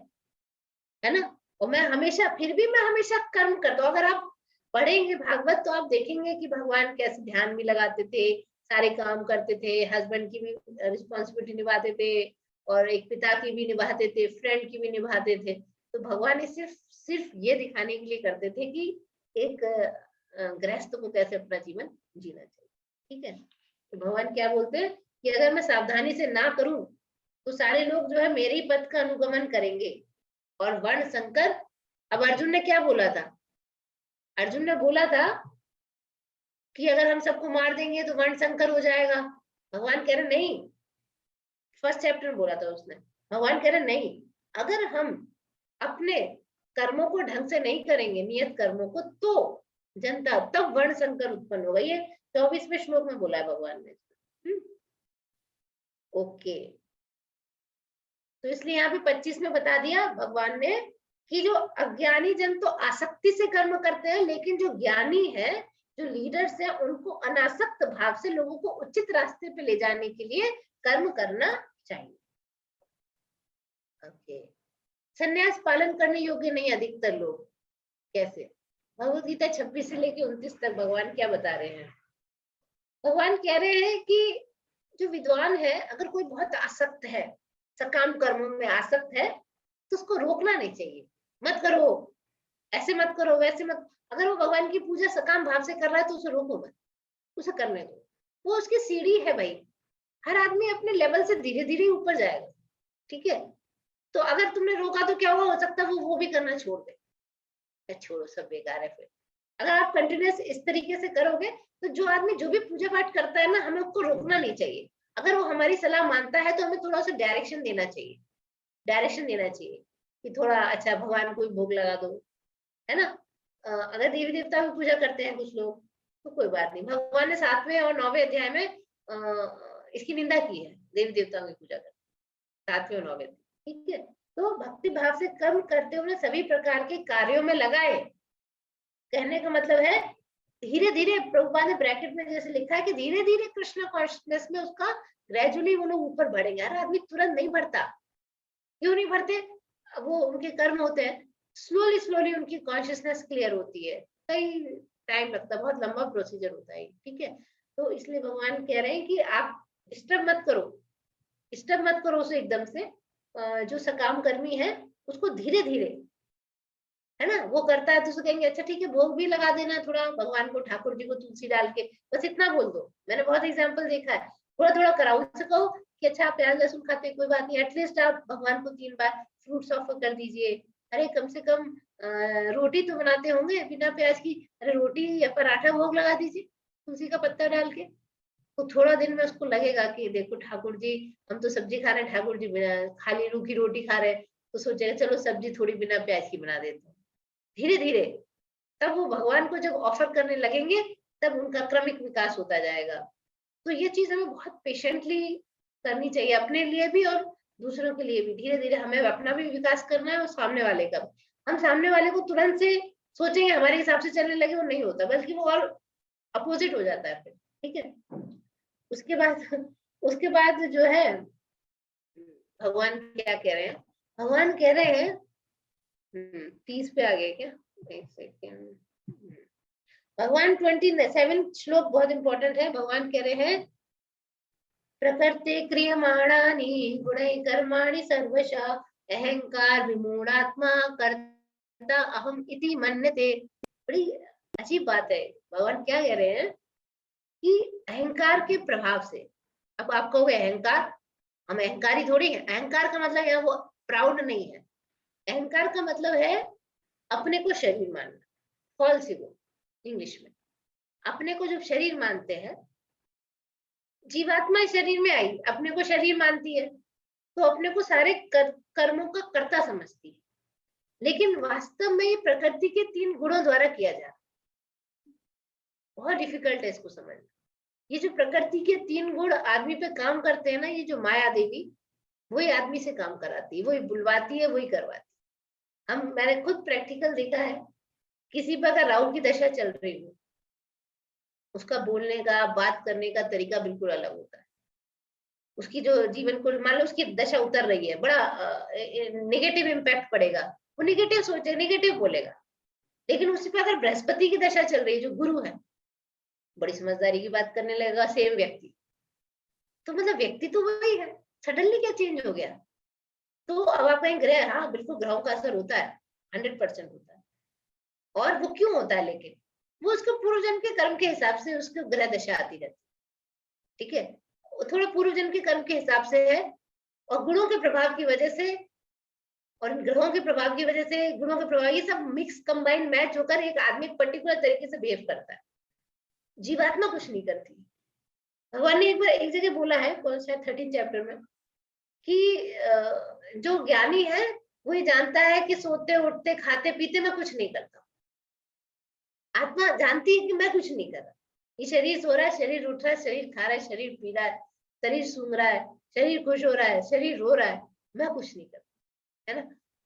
Speaker 1: ना। और मैं हमेशा, फिर भी मैं हमेशा कर्म करता हूँ। अगर आप पढ़ेंगे भागवत तो आप देखेंगे कि भगवान कैसे ध्यान भी लगाते थे, सारे काम करते थे, हस्बैंड की भी रिस्पॉन्सिबिलिटी निभाते थे, और एक पिता की भी निभाते थे, फ्रेंड की भी निभाते थे। तो भगवान ने सिर्फ ये दिखाने के लिए करते थे कि एक गृहस्थ को कैसे अपना जीवन जीना चाहिए, ठीक है। तो भगवान क्या बोलते हैं कि अगर मैं सावधानी से ना करूं तो सारे लोग जो है मेरे ही पथ का अनुगमन करेंगे और वर्ण संकर। अब अर्जुन ने क्या बोला था, अर्जुन ने बोला था कि अगर हम सबको मार देंगे तो वर्ण संकर हो जाएगा। भगवान कह रहे नहीं, फर्स्ट चैप्टर में बोला था उसने, भगवान कह रहे नहीं, अगर हम अपने कर्मों को ढंग से नहीं करेंगे, नियत कर्मों को, तो जनता तब वर्ण संकर उत्पन्न होगा। ये 24वें श्लोक में बोला है भगवान ने। ओके, तो इसलिए यहाँ पे 25 में बता दिया भगवान ने कि जो अज्ञानी जन तो आसक्ति से कर्म करते हैं, लेकिन जो ज्ञानी है, जो लीडर्स है, उनको अनासक्त भाव से लोगों को उचित रास्ते पे ले जाने के लिए कर्म करना चाहिए। ओके, संन्यास पालन करने योग्य नहीं अधिकतर लोग। कैसे? भगवत गीता 26 से लेके 29 तक भगवान क्या बता रहे हैं। भगवान कह रहे हैं कि जो विद्वान है, अगर कोई बहुत आसक्त है, सकाम कर्मों में आसक्त है, तो उसको रोकना नहीं चाहिए। मत करो, ऐसे मत करो, वैसे मत। अगर वो भगवान की पूजा सकाम भाव से कर रहा है तो उसे रोको मत, उसे करने दो। वो उसकी सीढ़ी है भाई, हर आदमी अपने लेवल से धीरे धीरे ऊपर जाएगा, ठीक है। तो अगर तुमने रोका तो क्या हुआ, हो सकता है वो भी करना छोड़ दे। छोड़ो, सब बेकार है। फिर अगर आप कंटिन्यूस इस तरीके से करोगे तो जो आदमी जो भी पूजा पाठ करता है ना, हमें उसको रोकना नहीं चाहिए। अगर वो हमारी सलाह मानता है तो हमें थोड़ा सा डायरेक्शन देना चाहिए, कि थोड़ा अच्छा भगवान को भोग लगा दो, है ना। अगर देवी देवता की पूजा करते हैं कुछ लोग तो कोई बात नहीं, भगवान ने 7वें और 9वें अध्याय में इसकी निंदा की है, देवी देवताओं की पूजा कर, 7वें और 9वें, ठीक है। तो भक्ति भाव से कर्म करते हुए सभी प्रकार के कार्यों में लगाए। कहने का मतलब है धीरे धीरे, प्रभुपाद ने ब्रैकेट में जैसे लिखा है कि धीरे धीरे कृष्ण कॉन्शियसनेस में उसका ग्रेजुअली वो लोग ऊपर बढ़ेंगे। हर आदमी तुरंत नहीं बढ़ता। क्यों नहीं बढ़ते? वो उनके कर्म होते हैं, स्लोली उनकी कॉन्शियसनेस क्लियर होती है, कई टाइम लगता है, बहुत लंबा प्रोसीजर होता है, ठीक है। तो इसलिए भगवान कह रहे हैं कि आप डिस्टर्ब मत करो उसे एकदम से। जो सकाम कर्मी है उसको धीरे धीरे, है ना, वो करता है तो उसे कहेंगे अच्छा ठीक है, भोग भी लगा देना थोड़ा भगवान को, ठाकुर जी को तुलसी डाल के, बस इतना बोल दो। मैंने बहुत एग्जाम्पल देखा है, थोड़ा थोड़ा कराओ। उनसे कहो कि अच्छा आप प्याज लहसुन खाते कोई बात नहीं, एटलीस्ट आप भगवान को 3 बार फ्रूट्स ऑफर कर दीजिए। अरे कम से कम रोटी तो बनाते होंगे बिना प्याज की, अरे रोटी या पराठा भोग लगा दीजिए तुलसी का पत्ता डाल के, तो थोड़ा दिन में उसको लगेगा कि देखो ठाकुर जी, हम तो सब्जी खा रहे हैं, ठाकुर जी बिना खाली रूखी रोटी खा रहे हैं, तो सोचेगा चलो सब्जी थोड़ी बिना प्याज की बना देते हैं। धीरे धीरे तब वो भगवान को जब ऑफर करने लगेंगे, तब उनका क्रमिक विकास होता जाएगा। तो ये चीज हमें बहुत पेशेंटली करनी चाहिए, अपने लिए भी और दूसरों के लिए भी। धीरे धीरे हमें अपना भी विकास करना है और सामने वाले का। हम सामने वाले को तुरंत से सोचेंगे हमारे हिसाब से चलने लगे, वो नहीं होता, बल्कि वो और अपोजिट हो जाता है फिर। ठीक है, उसके बाद उसके बाद जो है भगवान क्या कह रहे हैं, भगवान कह रहे हैं 30 पे आ गए क्या, एक सेकेंड। भगवान 27 श्लोक बहुत इंपॉर्टेंट है। भगवान कह रहे हैं प्रकृते क्रियमाणानि गुणैः कर्माणि सर्वशः अहंकार विमूढ़ात्मा कर्ता अहम इति मन्यते। बड़ी अजीब बात है। भगवान क्या कह रहे हैं कि अहंकार के प्रभाव से, अब आप कहोगे अहंकार, हम अहंकारी थोड़ी हैं। अहंकार का मतलब है वो प्राउड नहीं है। अहंकार का मतलब है अपने को शरीर मानना, फॉल्स ईगो इंग्लिश में। अपने को जब शरीर मानते हैं, जीवात्मा शरीर में आई, अपने को शरीर मानती है, तो अपने को सारे कर्मों का कर्ता समझती है। लेकिन वास्तव में ये प्रकृति के 3 गुणों द्वारा किया जा रहा है। बहुत डिफिकल्ट है इसको समझना। ये जो प्रकृति के 3 गुण आदमी पे काम करते हैं ना, ये जो माया देवी, वही आदमी से काम कराती है, वही बुलवाती है, वही करवाती है। मैंने खुद प्रैक्टिकल देखा है। किसी पर अगर राहु की दशा चल रही हो, उसका बोलने का, बात करने का तरीका बिल्कुल अलग होता है। उसकी जो जीवन को, मान लो उसकी दशा उतर रही है, बड़ा नेगेटिव इम्पैक्ट पड़ेगा, वो नेगेटिव सोचे, नेगेटिव बोलेगा। लेकिन उसी पर अगर बृहस्पति की दशा चल रही है, जो गुरु है, बड़ी समझदारी की बात करने लगेगा सेम व्यक्ति। तो मतलब व्यक्ति तो वही है, सडनली क्या चेंज हो गया। तो अब आप कहें ग्रह, हाँ बिल्कुल ग्रहों का असर होता है, 100% होता है। और वो क्यों होता है, लेकिन वो उसके पूर्वजन्म के कर्म के हिसाब से उसकी ग्रह दशा आती रहती है। ठीक है, थोड़ा पूर्वजन्म के कर्म के हिसाब से है, और गुणों के प्रभाव की वजह से, और ग्रहों के प्रभाव की वजह से, गुणों के प्रभाव, ये सब मिक्स कंबाइन मैच होकर एक आदमी पर्टिकुलर तरीके से बिहेव करता है। जीवात्मा कुछ नहीं करती। भगवान ने एक बार एक जगह बोला है, कौन सा 13 चैप्टर में, कि जो ज्ञानी है वो ये जानता है कि सोते उठते खाते पीते मैं कुछ नहीं करता। आत्मा जानती है कि मैं कुछ नहीं कर रहा। ये शरीर सो रहा है, शरीर उठ रहा है, शरीर खा रहा है, शरीर पी रहा है, शरीर सूंघ रहा है, शरीर खुश हो रहा है, शरीर रो रहा है, मैं कुछ नहीं कर रहा, है ना।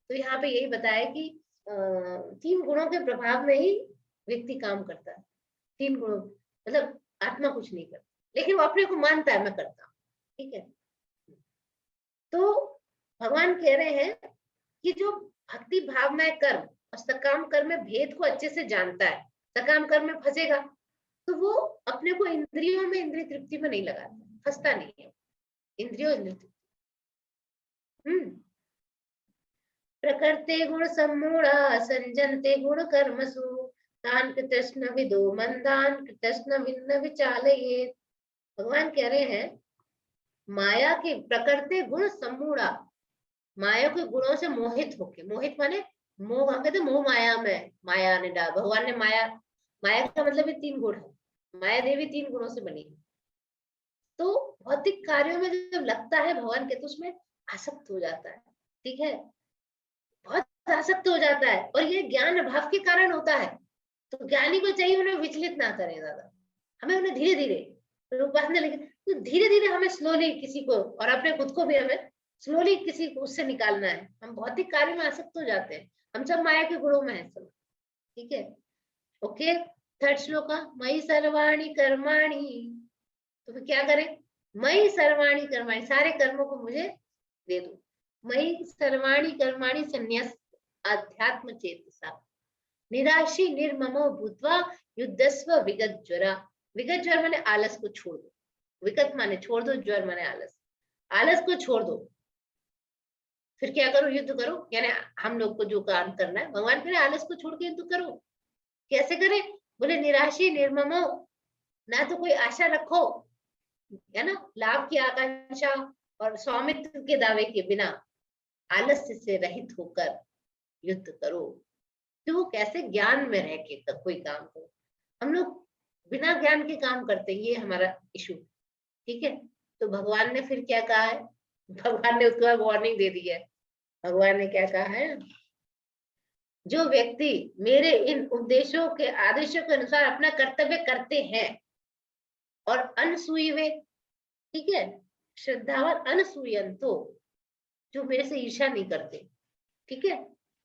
Speaker 1: तो यहाँ पे यही बताया कि 3 गुणों के प्रभाव में ही व्यक्ति काम करता है। 3 गुणों मतलब आत्मा कुछ नहीं करता, लेकिन वो अपने को मानता है मैं करता हूँ। ठीक है, तो भगवान कह रहे हैं कि जो भक्ति भावनाएं कर्म और सकाम कर्म में भेद को अच्छे से जानता है, सकाम कर्म में फंसेगा तो वो अपने को इंद्रियों में, इंद्रिय तृप्ति में नहीं लगाता, फंसता नहीं है इंद्रियों इंद्रिय तृप्ति। प्रकृते गुण सम्मूढ़ा संजन्ते गुण कर्मसु तान कृतस्न विदो मंदान कृतस्न भिन्न विचालयेत्। भगवान कह रहे हैं माया के प्रकृते गुण सम्मूढ़ा, माया के गुणों से मोहित होके, मोहित माने मोह, हम कहते मोह माया में, माया ने डाल, भगवान ने माया, माया का मतलब ये 3 गुण है, माया देवी 3 गुणों से बनी है। तो भौतिक कार्यों में जब लगता है भगवान के, तो उसमें आसक्त हो जाता है। ठीक है, बहुत आसक्त हो जाता है, और ये ज्ञान अभाव के कारण होता है। तो ज्ञानी को चाहिए उन्हें विचलित ना करें ज्यादा, हमें उन्हें धीरे धीरे उपासना लगे, तो धीरे धीरे हमें स्लोली किसी को, और अपने खुद को भी हमें स्लोली किसी को उससे निकालना है। हम भौतिक कार्य में आसक्त हो जाते हैं, हम सब माया के गुणों में है सब। ठीक है, ओके। 3rd श्लोक, मयि सर्वाणि कर्माणि, तो फिर क्या करें, मयि सर्वाणि कर्माणि, सारे कर्मों को मुझे दे दो। मयि सर्वाणि कर्माणि संन्यास अध्यात्म चेतसा निराशी निर्ममो भूत्वा युद्धस्व विगत ज्वरा। विगत ज्वर माने आलस को छोड़ दो, विगत माने छोड़ दो, ज्वर माने आलस, आलस को छोड़ दो। फिर क्या करो, युद्ध करो, यानी हम लोग को जो काम करना है, भगवान कह रहे आलस को छोड़ के युद्ध करो। कैसे करें, बोले निराशी निर्ममो, ना तो कोई आशा रखो, है ना, लाभ की आकांक्षा और स्वामित्व के दावे के बिना आलस्य से रहित होकर युद्ध करो। तो वो कैसे, ज्ञान में रह के कोई काम करो। हम लोग बिना ज्ञान के काम करते हैं, ये हमारा इशू। ठीक है। तो भगवान ने फिर क्या कहा है, भगवान ने उसके बाद वार्निंग दे दी है। भगवान ने क्या कहा है, जो व्यक्ति मेरे इन उपदेशों के आदेशों के अनुसार अपना कर्तव्य करते हैं और अनसूयवे, ठीक है, श्रद्धावान अनसूयंतो, जो मेरे से ईर्ष्या नहीं करते, ठीक है,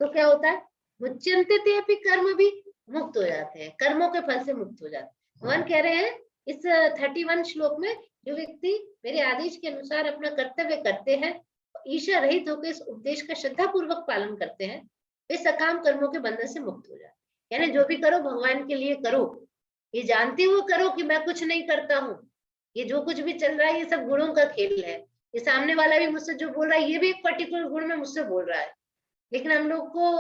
Speaker 1: तो क्या होता है, मुच्यन्ते ते अपि कर्म भी, मुक्त हो जाते हैं, कर्मों के फल से मुक्त हो जाते हैं। भगवान कह रहे हैं इस 31 श्लोक में, जो व्यक्ति मेरे आदेश के अनुसार अपना कर्तव्य करते हैं, ईर्ष्या रहित होकर इस उपदेश का श्रद्धा पूर्वक पालन करते हैं, वे सकाम कर्मों के बंधन से मुक्त हो जाते हैं। यानी जो भी करो भगवान के लिए करो, ये जानते हुए करो कि मैं कुछ नहीं करता हूँ, ये जो कुछ भी चल रहा है ये सब गुणों का खेल है, ये सामने वाला भी मुझसे जो बोल रहा है ये भी एक पर्टिकुलर गुण में मुझसे बोल रहा है, लेकिन हम लोग को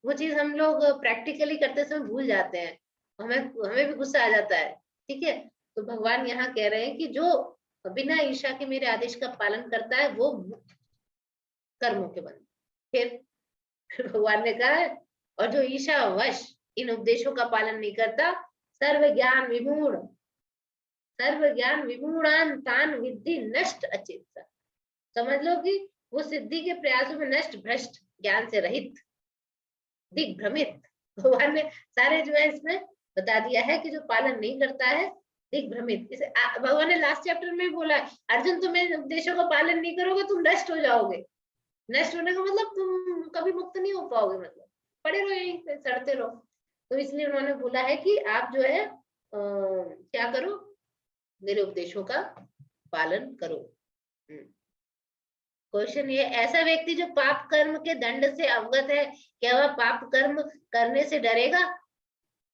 Speaker 1: वो चीज हम लोग प्रैक्टिकली करते समय भूल जाते हैं, हमें हमें भी गुस्सा आ जाता है, ठीक है। तो भगवान यहाँ कह रहे हैं कि जो बिना ईर्ष्या के मेरे आदेश का पालन करता है वो मुक्त कर्मों के बंधन। फिर भगवान ने कहा है, और जो ईर्ष्यावश इन उपदेशों का पालन नहीं करता, सर्व ज्ञान विमूढ़ान तान विद्धि नष्ट अचित्त, समझ लो कि वो सिद्धि के प्रयासों में नष्ट, भ्रष्ट, ज्ञान से रहित, दिग्भ्रमित। भगवान ने सारे जो है इसमें बता दिया है कि जो पालन नहीं करता है दिग्भ्रमित। इसे भगवान ने लास्ट चैप्टर में बोला, अर्जुन तुम इन उपदेशों का पालन नहीं करोगे तुम नष्ट हो जाओगे। नष्ट होने का मतलब तुम कभी मुक्त नहीं हो पाओगे, मतलब पड़े रहो यहीं पे, सड़ते रहो। तो इसलिए उन्होंने बोला है कि आप जो है क्या करो, मेरे उपदेशों का पालन करो। क्वेश्चन ये, ऐसा व्यक्ति जो पाप कर्म के दंड से अवगत है, क्या वह पाप कर्म करने से डरेगा?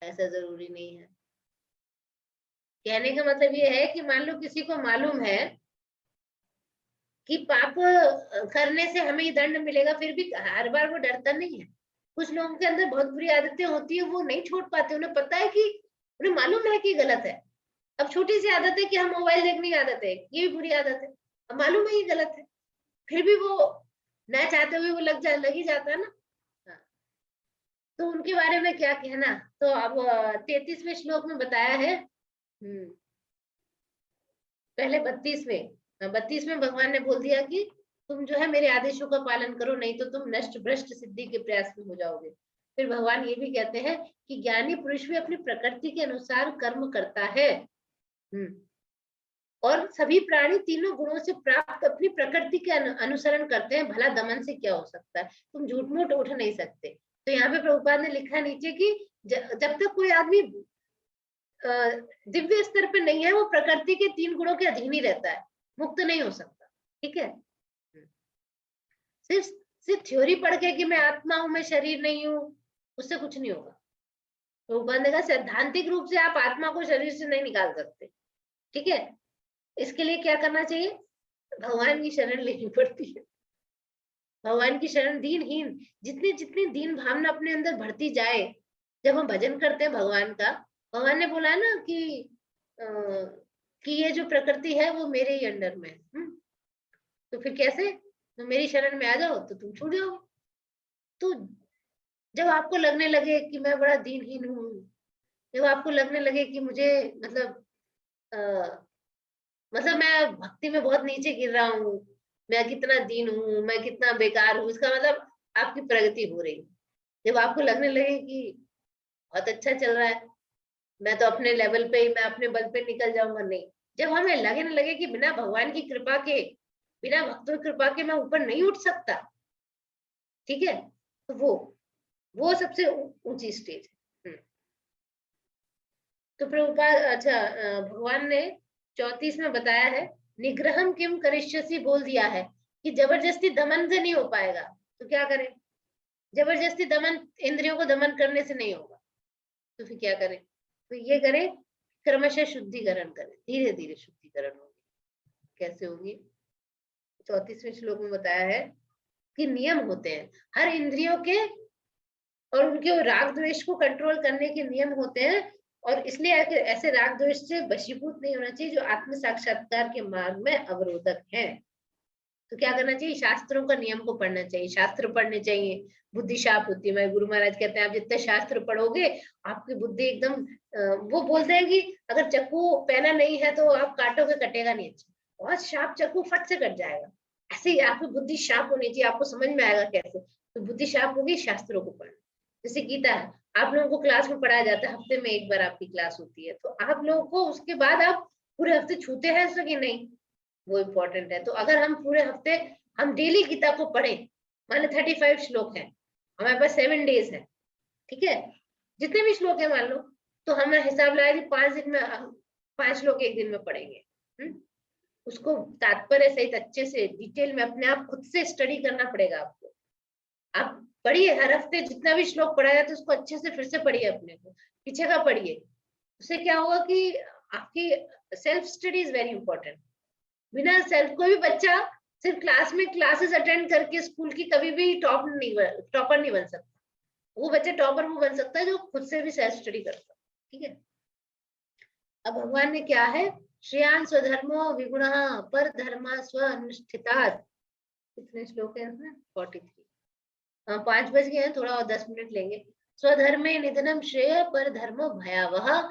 Speaker 1: ऐसा जरूरी नहीं है। कहने का मतलब ये है कि मान लो किसी को मालूम है कि पाप करने से हमें ये दंड मिलेगा, फिर भी हर बार वो डरता नहीं है। कुछ लोगों के अंदर बहुत बुरी आदतें होती है, वो नहीं छोड़ पाते, उन्हें पता है कि, उन्हें मालूम है कि गलत है। अब छोटी सी आदत है कि हम मोबाइल देखने की आदत है, ये भी बुरी आदत है, अब मालूम है ये गलत है, फिर भी वो ना चाहते हुए वो लग ही जाता है ना। हाँ। तो उनके बारे में क्या कहना, तो अब 33वें श्लोक में बताया है, पहले 32 में भगवान ने बोल दिया कि तुम जो है मेरे आदेशों का पालन करो, नहीं तो तुम नष्ट भ्रष्ट सिद्धि के प्रयास में हो जाओगे। फिर भगवान ये भी कहते हैं कि ज्ञानी पुरुष भी अपनी प्रकृति के अनुसार कर्म करता है, और सभी प्राणी तीनों गुणों से प्राप्त अपनी प्रकृति के अनुसरण करते हैं, भला दमन से क्या हो सकता है, तुम झूठ मूठ उठ नहीं सकते। तो यहाँ पे प्रभुपाद ने लिखा नीचे कि जब तक कोई आदमी दिव्य स्तर पे नहीं है, वो प्रकृति के 3 गुणों के अधीन ही रहता है, मुक्त नहीं हो सकता, ठीक है। सिर्फ थ्योरी पढ़ के कि मैं आत्मा हूं, मैं शरीर नहीं हूं, उससे कुछ नहीं होगा। तो बंद का सैद्धांतिक रूप से आप आत्मा को शरीर से नहीं निकाल सकते, ठीक है। इसके लिए क्या करना चाहिए, भगवान की शरण लेनी पड़ती है। भगवान की शरण, दीनहीन, जितनी जितनी दीन भावना अपने अंदर बढ़ती जाए, जब हम भजन करते हैं भगवान का, भगवान ने बोला ना कि ये जो प्रकृति है वो मेरे ही अंडर में है, तो फिर कैसे, तो मेरी शरण में आ जाओ तो तुम छूट जाओ। तो जब आपको लगने लगे कि मैं बड़ा दीनहीन हूँ, जब आपको लगने लगे कि मुझे मतलब मैं भक्ति में बहुत नीचे गिर रहा हूँ, मैं कितना दीन हूँ, मैं कितना बेकार हूँ, इसका मतलब आपकी प्रगति हो रही। जब आपको लगने लगे कि बहुत अच्छा चल रहा है, मैं तो अपने लेवल पे ही, मैं अपने बल पे निकल जाऊंगा, नहीं, जब हमें लगने लगे कि बिना भगवान की कृपा के, बिना भक्तों की कृपा के मैं ऊपर नहीं उठ सकता, ठीक है, तो वो सबसे ऊंची स्टेज है। तो प्रभुपाद, अच्छा, भगवान ने 34 में बताया है, निग्रहम किम करिष्यसि बोल दिया है कि जबरदस्ती दमन से नहीं हो पाएगा, तो क्या करें, जबरदस्ती दमन, इंद्रियों को दमन करने से नहीं होगा, तो फिर क्या करें, तो ये करें, क्रमशः शुद्धिकरण करें, धीरे धीरे शुद्धिकरण होगी। कैसे होगी, 34वें श्लोक में बताया है कि नियम होते हैं हर इंद्रियों के, और उनके राग द्वेष को कंट्रोल करने के नियम होते हैं, और इसलिए ऐसे राग द्वेष से वशीभूत नहीं होना चाहिए जो आत्म साक्षात्कार के मार्ग में अवरोधक हैं। तो क्या करना चाहिए, शास्त्रों का नियम को पढ़ना चाहिए, शास्त्र पढ़ने चाहिए, बुद्धि शाप होती है। गुरु महाराज कहते हैं आप जितने शास्त्र पढ़ोगे आपकी बुद्धि एकदम, वो बोलते हैं कि अगर चक्कू पहना नहीं है तो आप काटोगे, कटेगा नहीं अच्छा, बहुत शार्प चाकू फट से कट जाएगा। ऐसे ही आपकी बुद्धि शार्प होनी चाहिए, आपको समझ में आएगा कैसे। तो बुद्धि शार्प होगी शास्त्रों को पढ़ना। जैसे गीता है, आप लोगों को क्लास में पढ़ाया जाता है, हफ्ते में एक बार आपकी क्लास होती है, तो आप लोगों को उसके बाद आप पूरे हफ्ते छूते हैं उसको कि नहीं, वो इम्पोर्टेंट है। तो अगर हम पूरे हफ्ते हम डेली गीता को पढ़ें, मान लो 35 श्लोक है, हमारे पास 7 डेज है, ठीक है, जितने भी श्लोक है मान लो, तो हमें हिसाब लगाया कि 5 दिन में 5 श्लोक एक दिन में पढ़ेंगे। उसको तात्पर्य सहित अच्छे से डिटेल में अपने आप खुद से स्टडी करना पड़ेगा आपको। आप पढ़िए, हर हफ्ते जितना भी श्लोक पढ़ा जाए तो उसको अच्छे से फिर से पढ़िए, अपने को पीछे का पढ़िए। उससे क्या होगा कि आपकी self study is very important. बिना सेल्फ, कोई भी बच्चा सिर्फ क्लास में क्लासेस अटेंड करके स्कूल की कभी भी टॉपर नहीं बन सकता। वो बच्चा टॉपर वो बन सकता है जो खुद से भी सेल्फ स्टडी करता है, ठीक है। अब भगवान ने क्या है, श्रेयान स्वधर्मो विगुणः पर धर्मा स्वनुष्ठितात्। कितने श्लोक है इसमें? 43। हाँ 5 बज गए हैं, थोड़ा और 10 मिनट लेंगे। स्वधर्मे निधनम श्रेय पर धर्मो भयावह।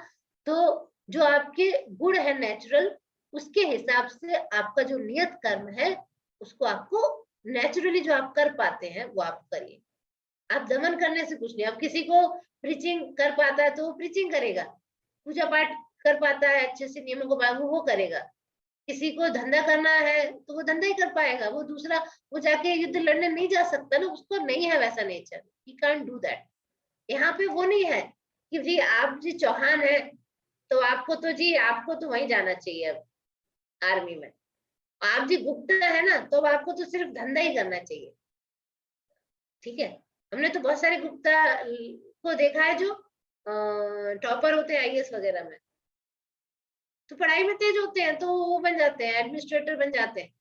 Speaker 1: तो जो आपके गुण है नेचुरल, उसके हिसाब से आपका जो नियत कर्म है उसको आपको नेचुरली जो आप कर पाते हैं वो आप करिए। आप दमन करने से कुछ नहीं। अब किसी को प्रीचिंग कर पाता है तो वो प्रीचिंग करेगा, पूजा पाठ कर पाता है अच्छे से नियमों को पालन वो करेगा। किसी को धंधा करना है तो वो धंधा ही कर पाएगा। वो दूसरा वो जाके युद्ध लड़ने नहीं जा सकता ना, उसको नहीं है वैसा nature, he can't do that. यहाँ पे वो नहीं है कि जी आप जी चौहान है तो आपको तो वहीं जाना चाहिए अब आर्मी में। आप जी गुप्ता है ना तो आपको तो सिर्फ धंधा ही करना चाहिए, ठीक है। हमने तो बहुत सारे गुप्ता को देखा है जो टॉपर होते हैं आईएएस वगैरह में, तो पढ़ाई में तेज होते हैं तो वो बन जाते हैं, एडमिनिस्ट्रेटर बन जाते हैं।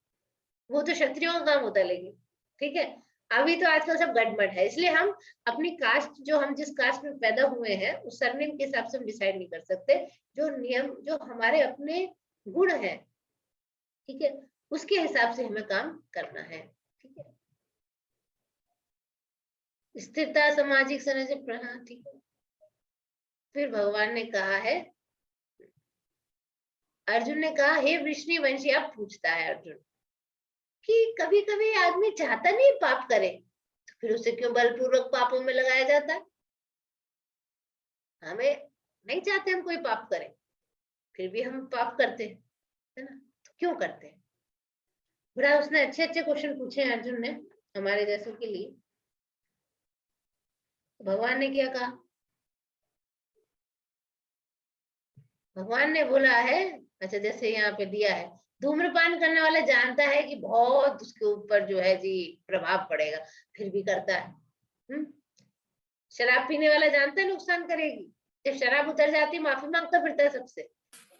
Speaker 1: वो तो क्षत्रियों का काम होता है, लेकिन ठीक है। अभी तो आजकल सब गड़बड़ है, इसलिए हम अपनी कास्ट, जो हम जिस कास्ट में पैदा हुए हैं उस सरनेम के हिसाब से हम डिसाइड नहीं कर सकते। जो नियम, जो हमारे अपने गुण है, ठीक है, उसके हिसाब से हमें काम करना है, ठीक है। स्थिरता, सामाजिक संरचना, ठीक है। फिर भगवान ने कहा है, अर्जुन ने कहा, हे वृष्णिवंशी, अब पूछता है अर्जुन कि कभी कभी आदमी चाहता नहीं पाप करे, तो फिर उसे क्यों बलपूर्वक पापों में लगाया जाता है? हमें नहीं चाहते हम कोई पाप करें, फिर भी हम पाप करते हैं, है ना? तो क्यों करते हैं? बड़ा उसने अच्छे अच्छे क्वेश्चन पूछे हैं अर्जुन ने हमारे जैसों के लिए। तो भगवान ने क्या कहा? भगवान ने बोला है, अच्छा जैसे यहाँ पे दिया है, धूम्रपान करने वाला जानता है कि बहुत उसके ऊपर जो है जी प्रभाव पड़ेगा, फिर भी करता है। शराब पीने वाला जानता है नुकसान करेगी, जब शराब उतर जाती है माफी मांगता फिरता है सबसे,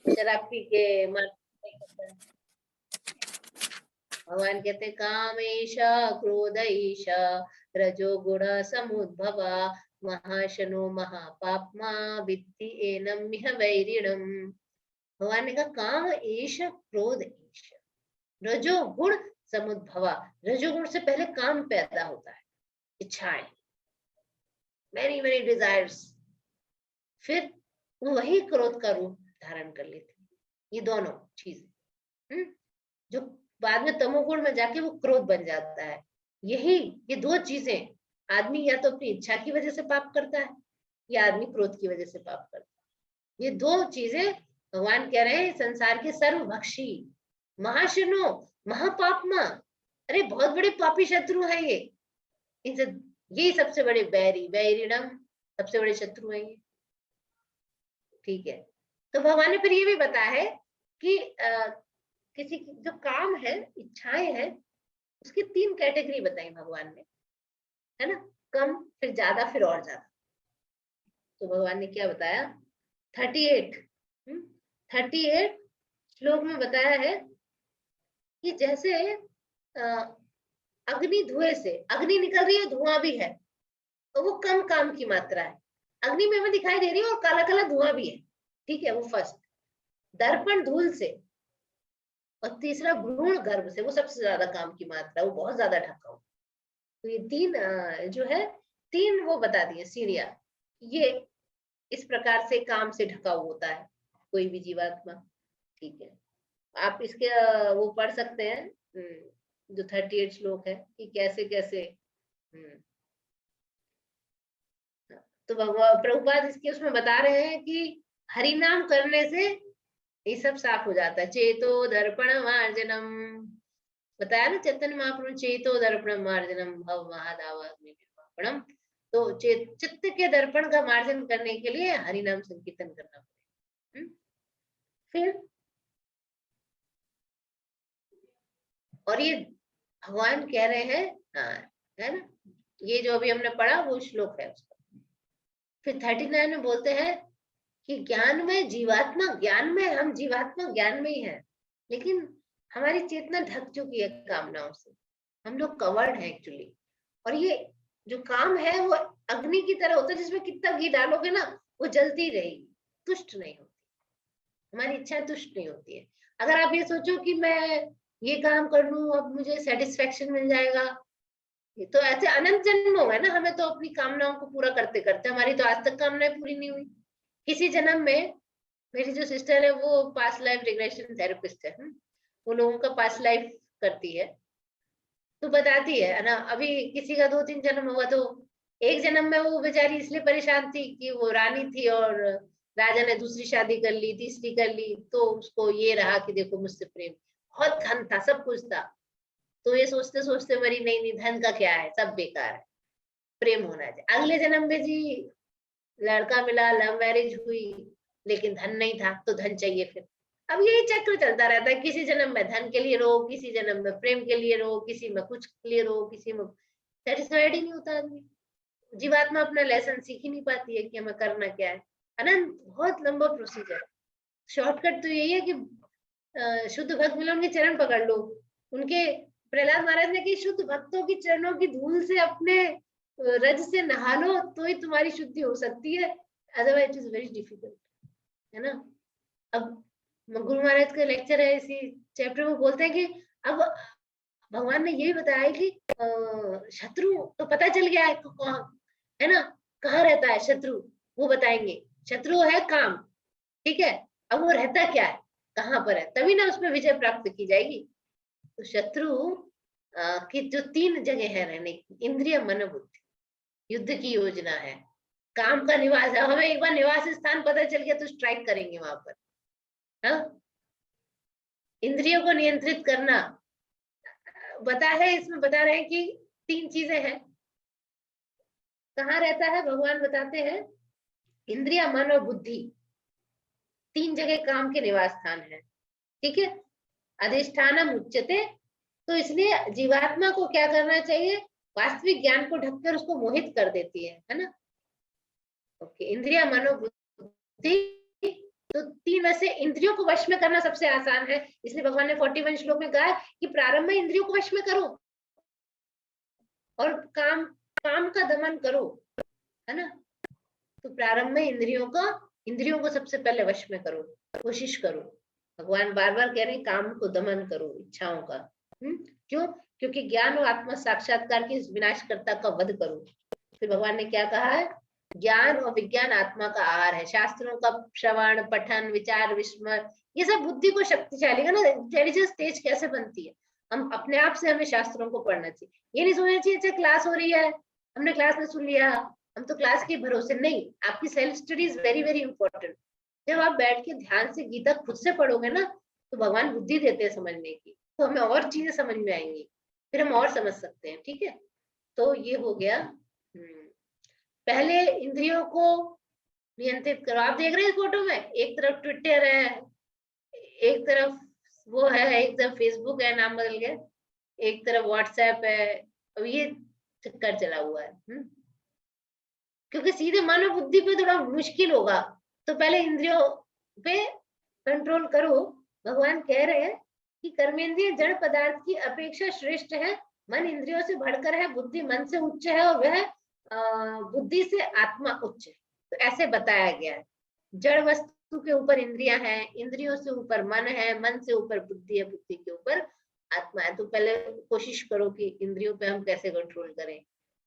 Speaker 1: शराब पी के भगवान कहते कामेश क्रोधईश रजो गुण समुद्भव महाशनो महापाप्मा वित्ति एनम मिह वैरिणम। भगवान ने कहा काम एश क्रोध ईश रजो गुण समुद्भवा। रजोगुण से पहले काम पैदा होता है, इच्छाएं, मेनी मेनी डिजायर्स, फिर वही क्रोध का रूप धारण कर लेते हैं। ये दोनों चीजें जो बाद में तमोगुण में जाके वो क्रोध बन जाता है। यही ये दो चीजें, आदमी या तो अपनी इच्छा की वजह से पाप करता है या आदमी क्रोध की वजह से पाप करता है। ये दो चीजें भगवान कह रहे हैं संसार के सर्वभक्षी महाशनो महापापमा, अरे बहुत बड़े पापी शत्रु है ये। इनसे ये सबसे बड़े बैरी, बैरिणम सबसे बड़े शत्रु है ये, ठीक है। तो भगवान ने फिर ये भी बताया है कि किसी जो काम है, इच्छाएं हैं, उसकी 3 कैटेगरी बताई भगवान ने, है ना, कम, फिर ज्यादा, फिर और ज्यादा। तो भगवान ने क्या बताया, 38 श्लोक में बताया है कि जैसे अग्नि धुएं से, अग्नि निकल रही है धुआं भी है, तो वो कम काम की मात्रा है। अग्नि में हमें दिखाई दे रही है और काला काला धुआं भी है, ठीक है, वो फर्स्ट। दर्पण धूल से, और तीसरा भ्रूण गर्भ से, वो सबसे ज्यादा काम की मात्रा, वो बहुत ज्यादा ढका हुआ। तो ये 3 जो है 3 वो बता दिए सीढ़ियां, ये इस प्रकार से काम से ढका हुआ होता है कोई भी जीवात्मा, ठीक है। आप इसके वो पढ़ सकते हैं, जो 38 श्लोक है कि कैसे कैसे। तो भगवान प्रभुपाद इसके उसमें बता रहे हैं कि हरि नाम करने से ये सब साफ हो जाता है। चेतो दर्पण मार्जनम, बताया ना चैतन्य महाप्रभु, चेतो दर्पण मार्जनम भव महादावाग्निर्वापणम। तो चित्त के दर्पण का मार्जन करने के लिए हरि नाम संकीर्तन करना पड़ेगा। फिर और ये भगवान कह रहे हैं, हाँ है ना, ये जो अभी हमने पढ़ा वो श्लोक है उसका। फिर 39 में बोलते हैं कि ज्ञान में जीवात्मा, ज्ञान में हम जीवात्मा ज्ञान में ही है, लेकिन हमारी चेतना ढक चुकी है कामनाओं से, हम लोग कवर्ड है एक्चुअली। और ये जो काम है वो अग्नि की तरह होता है, जिसमें कितना घी डालोगे ना वो जलती रहेगी, तुष्ट नहीं होती, हमारी इच्छाएं तुष्ट नहीं होती है। अगर आप ये सोचो कि मैं ये काम कर लूं अब मुझे सेटिस्फेक्शन मिल जाएगा, तो ऐसे अनंत जन्म हो गए ना हमें तो अपनी कामनाओं को पूरा करते करते, हमारी तो आज तक कामनाएं पूरी नहीं हुई। किसी जन्म में मेरी जो सिस्टर है वो पास्ट लाइफ रिग्रेशन थेरेपिस्ट है, वो लोगों का पास्ट लाइफ करती है, तो बताती है ना, अभी किसी का 2-3 जन्म हुआ तो एक जन्म में वो बेचारी इसलिए परेशान थी कि वो रानी थी और राजा ने दूसरी शादी कर ली, तीसरी कर ली, तो उसको ये रहा कि देखो मुझसे प्रेम, बहुत धन था, सब कुछ था, तो ये सोचते सोचते मरी, नहीं नहीं धन का क्या है, सब बेकार है, प्रेम होना चाहिए। अगले जन्म में जी लड़का मिला, लव मैरिज हुई, लेकिन धन नहीं था तो धन चाहिए फिर। अब यही चक्र चलता रहता है, किसी जन्म में धन के लिए रो, किसी जन्म में प्रेम के लिए रो, किसी में कुछ के लिए रो, किसी में सेटिस्फाइड ही नहीं होता आदमी। जीवात्मा अपना लेसन सीख ही नहीं पाती है कि हमें करना क्या है। अनंत बहुत लंबा प्रोसीजर। शॉर्टकट तो यही है कि शुद्ध भक्त मिलो, उनके चरण पकड़ लो। उनके प्रहलाद महाराज ने कि शुद्ध भक्तों की चरणों की धूल से अपने रज से नहा लो तो ही तुम्हारी शुद्धि हो सकती है, otherwise it is very difficult, है ना। अब गुरु महाराज का लेक्चर है इसी चैप्टर में, बोलते हैं कि अब भगवान ने ये भी बताया कि शत्रु तो पता चल गया है कहाँ, है ना, कहाँ रहता है शत्रु, वो बताएंगे। शत्रु है काम, ठीक है, अब वो रहता क्या है, कहाँ पर है, तभी ना उसमें विजय प्राप्त की जाएगी। तो शत्रु की जो 3 जगह है रहने की, इंद्रिय मन बुद्धि, युद्ध की योजना है, काम का निवास है, हमें एक बार निवास स्थान पता चल गया तो स्ट्राइक करेंगे वहां पर। हाँ, इंद्रियों को नियंत्रित करना बता है, इसमें बता रहे हैं कि 3 चीजें हैं। कहाँ रहता है भगवान बताते हैं, इंद्रिय मन और बुद्धि, 3 जगह काम के निवास स्थान है, ठीक है। अधिष्ठानम उच्चते, तो इसलिए जीवात्मा को क्या करना चाहिए, वास्तविक ज्ञान को ढककर उसको मोहित कर देती है ना। ओके, इंद्रिय मनोबुद्धि, तो 3 में से इंद्रियों को वश में करना सबसे आसान है, इसलिए भगवान ने 41 श्लोक में कहा कि प्रारंभ में इंद्रियों को वश में करो और काम का दमन करो, है ना। तो प्रारंभ में इंद्रियों को सबसे पहले वश में करो, कोशिश करो। भगवान बार बार कह रहे हैं काम को दमन करो, इच्छाओं का। क्यों? क्योंकि ज्ञान और आत्म साक्षात्कार की विनाशकर्ता का वध करो। फिर भगवान ने क्या कहा है, ज्ञान और विज्ञान आत्मा का आहार है। शास्त्रों का श्रवण, पठन, विचार, विस्मरण, ये सब बुद्धि को शक्तिशाली, है ना। इंटेलिजेंस तेज कैसे बनती है, हम अपने आप से, हमें शास्त्रों को पढ़ना चाहिए। ये नहीं सोचना चाहिए अच्छा क्लास हो रही है, हमने क्लास में सुन लिया, हम तो क्लास के भरोसे नहीं। आपकी self study is very very important. जब आप बैठ के ध्यान से गीता खुद से पढ़ोगे ना, तो भगवान बुद्धि देते हैं समझने की, तो हमें और चीजें समझ में आएंगी, फिर हम और समझ सकते हैं, ठीक है। तो ये हो गया, पहले इंद्रियों को नियंत्रित करो। आप देख रहे हैं इस फोटो में, एक तरफ ट्विटर है, एक तरफ वो है, एक तरफ फेसबुक है, नाम बदल गया, एक तरफ व्हाट्सएप है। अब ये चक्कर चला हुआ है, क्योंकि सीधे मन और बुद्धि पे थोड़ा मुश्किल होगा, तो पहले इंद्रियों पे कंट्रोल करो। भगवान कह रहे हैं कि कर्मेंद्रिय जड़ पदार्थ की अपेक्षा श्रेष्ठ है, मन इंद्रियों से बढ़कर है, बुद्धि मन से उच्च है, और वह बुद्धि से आत्मा उच्च है। तो ऐसे बताया गया है, जड़ वस्तु के ऊपर इंद्रियां हैं, इंद्रियों से ऊपर मन है, मन से ऊपर बुद्धि है, बुद्धि के ऊपर आत्मा है। तो पहले कोशिश करो कि इंद्रियों पे हम कैसे कंट्रोल करें,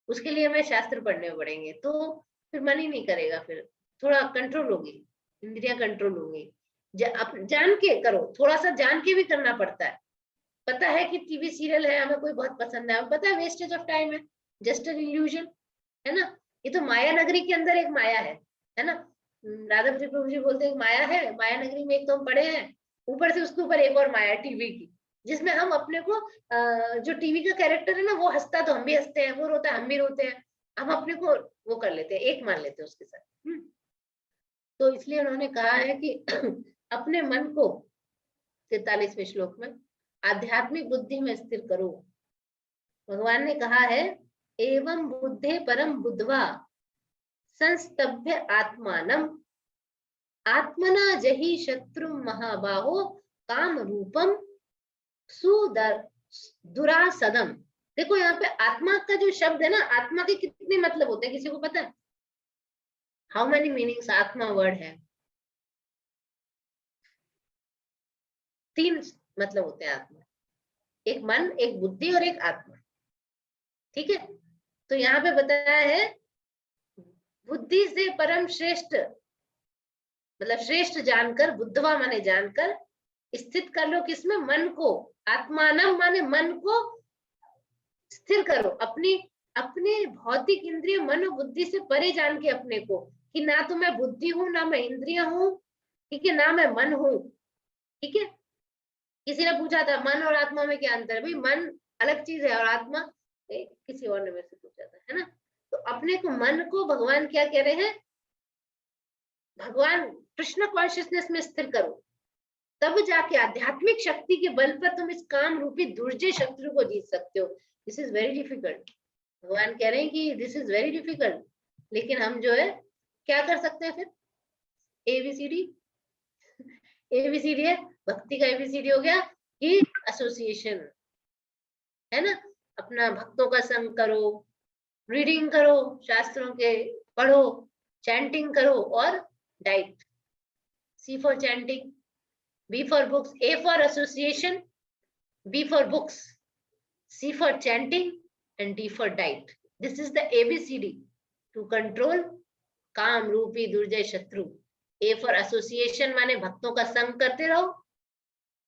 Speaker 1: उसके लिए हमें शास्त्र पढ़ने पड़ेंगे, तो फिर मन ही नहीं करेगा, फिर थोड़ा कंट्रोल होगी, इंद्रियां कंट्रोल होंगी। जान के करो, थोड़ा सा जान के भी करना पड़ता है। पता है कि टीवी सीरियल है, हमें कोई बहुत पसंद है, हमें पता है वेस्टेज ऑफ टाइम है, जस्ट एन इल्यूजन, है ना। ये तो माया नगरी के अंदर एक माया है ना। राधा प्रभु जी बोलते हैं माया है, माया नगरी में एक तो हम पड़े हैं, ऊपर से उसके ऊपर एक और माया टीवी की, जिसमें हम अपने को जो टीवी का कैरेक्टर है ना, वो हंसता तो हम भी हंसते हैं, वो रोता है हम भी रोते हैं, हम अपने को वो कर लेते हैं, एक मान लेते हैं उसके साथ। तो इसलिए उन्होंने कहा है कि अपने मन को 43वें श्लोक में आध्यात्मिक बुद्धि में स्थिर करो। भगवान ने कहा है एवं बुद्धे परम बुद्धवा संस्तभ्य आत्मानम आत्मना जहि शत्रु महाबाहो काम रूपम दुरासदम। देखो यहाँ पे आत्मा का जो शब्द है ना, आत्मा के कितने मतलब होते हैं किसी को पता है? हाउ मेनी मीनिंग्स आत्मा वर्ड है? 3 मतलब होते हैं आत्मा, एक मन, एक बुद्धि और एक आत्मा। ठीक है, तो यहाँ पे बताया है बुद्धि से परम श्रेष्ठ, मतलब श्रेष्ठ जानकर, बुद्धवा माने जानकर, स्थित कर लो किसमें? मन को। आत्मानम माने मन को स्थिर करो, अपने भौतिक इंद्रिय मन और बुद्धि से परे जान के अपने को, कि ना तो मैं बुद्धि हूं, ना मैं इंद्रिय हूं, ठीक है, ना मैं मन हूं। ठीक है, किसी ने पूछा था मन और आत्मा में क्या अंतर है? भाई मन अलग चीज है और आत्मा किसी और ने मेरे से पूछा था, है ना। तो अपने को, मन को भगवान क्या कह रहे हैं? भगवान कृष्ण कॉन्शियसनेस में स्थिर करो, तब जाके आध्यात्मिक शक्ति के बल पर तुम इस काम रूपी दुर्जय शत्रु को जीत सकते हो। This is very difficult. भगवान कह रहे हैं कि दिस इज वेरी डिफिकल्ट, लेकिन हम जो है क्या कर सकते हैं फिर? एबीसीडी, एबीसीडी है भक्ति का, एबीसीडी हो गया कि एसोसिएशन, है ना। अपना भक्तों का संग करो, रीडिंग करो, शास्त्रों के पढ़ो, चैंटिंग करो और diet. C for chanting, B for books, A for association, B for books, C for chanting, and D for diet. This is the ABCD to control काम रूपी दुर्जय शत्रु। A for association माने भक्तों का संग करते रहो।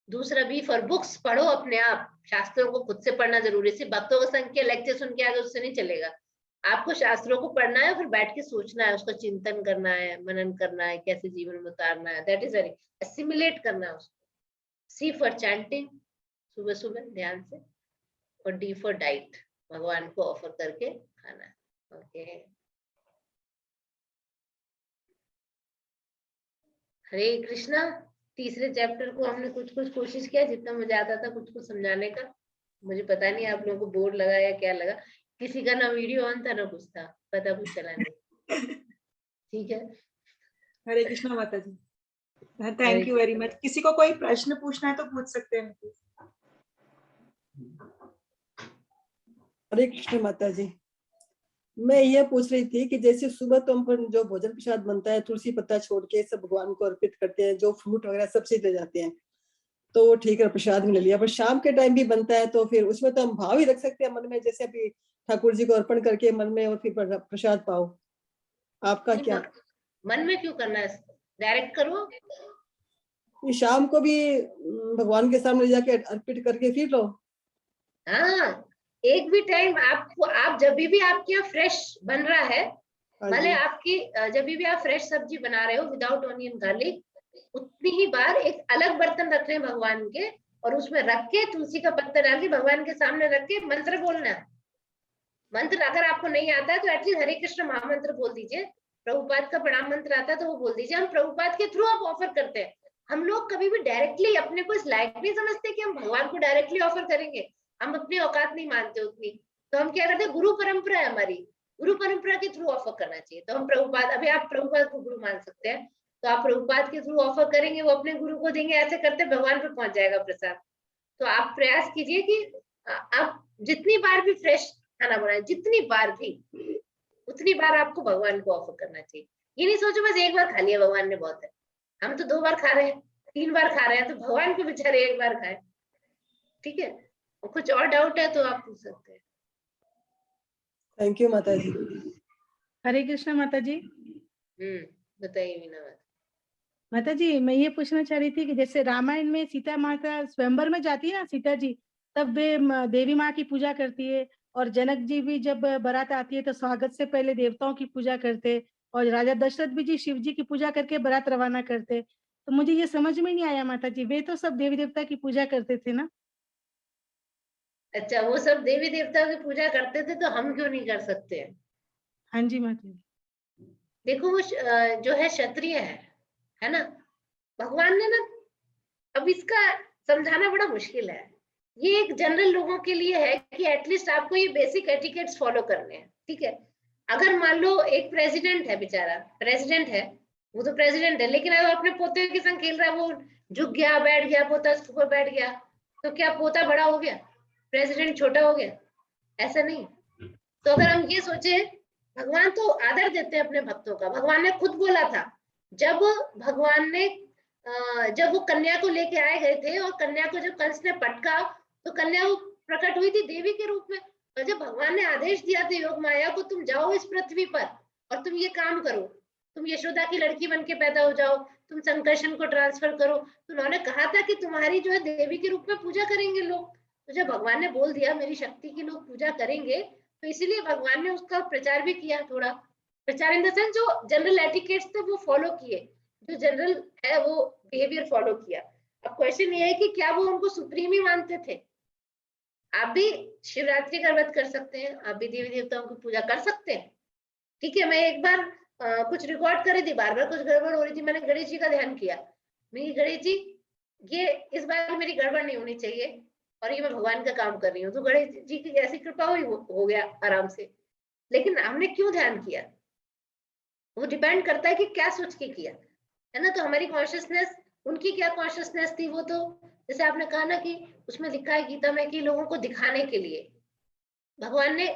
Speaker 1: दूसरा B for books, पढ़ो अपने आप, शास्त्रों को खुद से पढ़ना जरूरी है। सिर्फ भक्तों का संग के लेक्चर सुन के आगे उससे नहीं चलेगा। आपको शास्त्रों को पढ़ना है, फिर बैठ के सोचना है, उसका चिंतन करना है, मनन करना है, कैसे जीवन में उतारना है। दैट इज वेरी एसिमिलेट करना है उसको। सी फॉर चैंटिंग, सुबह सुबह ध्यान से, और डी फॉर डाइट, भगवान को ऑफर करके खाना है। ओके, हरे कृष्णा। तीसरे चैप्टर को हमने कुछ कुछ कोशिश किया, जितना मुझे आता था कुछ कुछ समझाने का। मुझे पता नहीं आप लोगों को बोर लगा या क्या लगा। किसी का ना वीडियो ऑन था ना कुछ था, पता कुछ चला नहीं। ठीक है,
Speaker 4: हरे कृष्णा माता जी, थैंक यू वेरी मच। किसी को कोई प्रश्न पूछना है तो पूछ सकते हैं।
Speaker 3: हरे कृष्ण माता जी, मैं ये पूछ रही थी कि जैसे सुबह तो हम जो भोजन प्रसाद बनता है, तुलसी पत्ता छोड़ के सब भगवान को अर्पित करते हैं, जो फ्रूट वगैरह सब चीज ले जाते हैं, तो वो ठीक है, प्रसाद में ले लिया। पर शाम के टाइम भी बनता है, तो फिर उसमें तो हम भाव ही रख सकते हैं मन में, जैसे अभी ठाकुर जी को अर्पण करके मन में, और फिर प्रसाद पाओ। आपका क्या?
Speaker 1: मन में क्यों करना है, डायरेक्ट करो।
Speaker 3: शाम को भी भगवान के सामने जाके अर्पित करके फिर लो।
Speaker 1: हाँ, एक भी टाइम आपको, आप जब भी आपके यहाँ फ्रेश बन रहा है, भले आपकी जब भी आप फ्रेश सब्जी बना रहे हो विदाउट ऑनियन गार्लिक, उतनी ही बार एक अलग बर्तन रख रहे हैं भगवान के, और उसमें रख के तुलसी का पत्ता डाल के भगवान के सामने रख के मंत्र बोलना है। मंत्र अगर आपको नहीं आता है तो एटलीस्ट हरे कृष्ण महामंत्र बोल दीजिए। प्रभुपाद का प्रणाम मंत्र आता है तो वो बोल दीजिए। हम प्रभुपाद के थ्रू आप ऑफर करते हैं। हम लोग कभी भी डायरेक्टली अपने को इस लायक नहीं समझते कि हम भगवान को डायरेक्टली ऑफर करेंगे। हम अपनी औकात नहीं मानते उतनी, तो हम क्या करते हैं, गुरु परंपरा है हमारी, गुरु परंपरा के थ्रू ऑफर करना चाहिए। तो हम प्रभुपाद, अभी आप प्रभुपाद को गुरु मान सकते हैं, तो आप प्रभुपाद के थ्रू ऑफर करेंगे, वो अपने गुरु को देंगे, ऐसे करते भगवान पे पहुंच जाएगा प्रसाद। तो आप प्रयास कीजिए कि आप जितनी बार भी फ्रेश खाना बनाए, जितनी बार भी, उतनी बार आपको भगवान को ऑफर करना चाहिए। ये नहीं सोचो बस एक बार खा लिया भगवान ने बहुत है, हम तो 2 बार खा रहे हैं, 3 बार खा रहे हैं, तो भगवान को बेचारे 1 बार खाए। ठीक है, और कुछ और डाउट है तो आप पूछ सकते हैं।
Speaker 3: थैंक यू माता जी।
Speaker 2: हरे कृष्णा माता जी।
Speaker 1: बताइए मीना माता।
Speaker 2: माता जी मैं ये पूछना चाह रही थी कि जैसे रामायण में सीता माता स्वयंवर में जाती है ना सीता जी, तब वे देवी माँ की पूजा करती है, और जनक जी भी जब बारात आती है तो स्वागत से पहले देवताओं की पूजा करते, और राजा दशरथ भी जी शिव जी की पूजा करके बारात रवाना करते। तो मुझे ये समझ में नहीं आया माता जी, वे तो सब देवी देवता की पूजा करते थे ना।
Speaker 1: अच्छा, वो सब देवी देवताओं की पूजा करते थे तो हम क्यों नहीं कर सकते हैं?
Speaker 2: हाँ जी माता जी।
Speaker 1: देखो वो जो है क्षत्रिय है ना। भगवान ने ना, अब इसका समझाना बड़ा मुश्किल है। ये एक जनरल लोगों के लिए है कि एटलीस्ट आपको ये बेसिक एटिकेट्स फॉलो करने हैं, ठीक है। अगर मान लो एक प्रेसिडेंट है, बेचारा प्रेसिडेंट है, वो तो प्रेसिडेंट है, लेकिन अगर अपने पोते के संग खेल रहा है, वो झुक गया, बैठ गया, पोता उसके ऊपर बैठ गया, तो क्या पोता बड़ा हो गया, प्रेसिडेंट छोटा हो गया? ऐसा नहीं। तो अगर हम ये सोचे, भगवान तो आदर देते हैं अपने भक्तों का। भगवान ने खुद बोला था, जब भगवान ने जब वो कन्या को लेके आए गए थे और कन्या को जब कंस ने पटका, तो कन्या वो प्रकट हुई थी देवी के रूप में। और जब भगवान ने आदेश दिया था योग माया को, तुम जाओ इस पृथ्वी पर और तुम ये काम करो, तुम यशोदा की लड़की बन के पैदा हो जाओ, तुम संकर्षण को ट्रांसफर करो, तो उन्होंने कहा था कि तुम्हारी जो है देवी के रूप में पूजा करेंगे लोग। तो जब भगवान ने बोल दिया मेरी शक्ति की लोग पूजा करेंगे, तो इसीलिए भगवान ने उसका प्रचार भी किया। थोड़ा प्रचार इन द सेंस, जो जनरल एटिकेट्स थे वो फॉलो किए, जो जनरल है वो बिहेवियर फॉलो किया। अब क्वेश्चन ये है कि क्या वो उनको सुप्रीम ही मानते थे? आप भी शिवरात्रि का व्रत कर सकते हैं, आप भी देवी देवताओं की पूजा कर सकते हैं, ठीक है। मैं एक बार कुछ रिकॉर्ड कर रही थी, बार बार कुछ गड़बड़ हो रही थी, मैंने गणेश जी का ध्यान किया, मैं गणेश जी ये इस बार मेरी गड़बड़ नहीं होनी चाहिए, और ये मैं भगवान का काम कर रही हूँ, तो गणेश जी की ऐसी कृपा हुई, हो गया आराम से। लेकिन हमने क्यों ध्यान किया, वो डिपेंड करता है कि क्या सोच के किया, है ना। तो हमारी कॉन्शियसनेस, उनकी क्या कॉन्शियसनेस थी, वो तो जैसे आपने कहा ना कि उसमें लिखा है गीता में कि लोगों को दिखाने के लिए भगवान ने,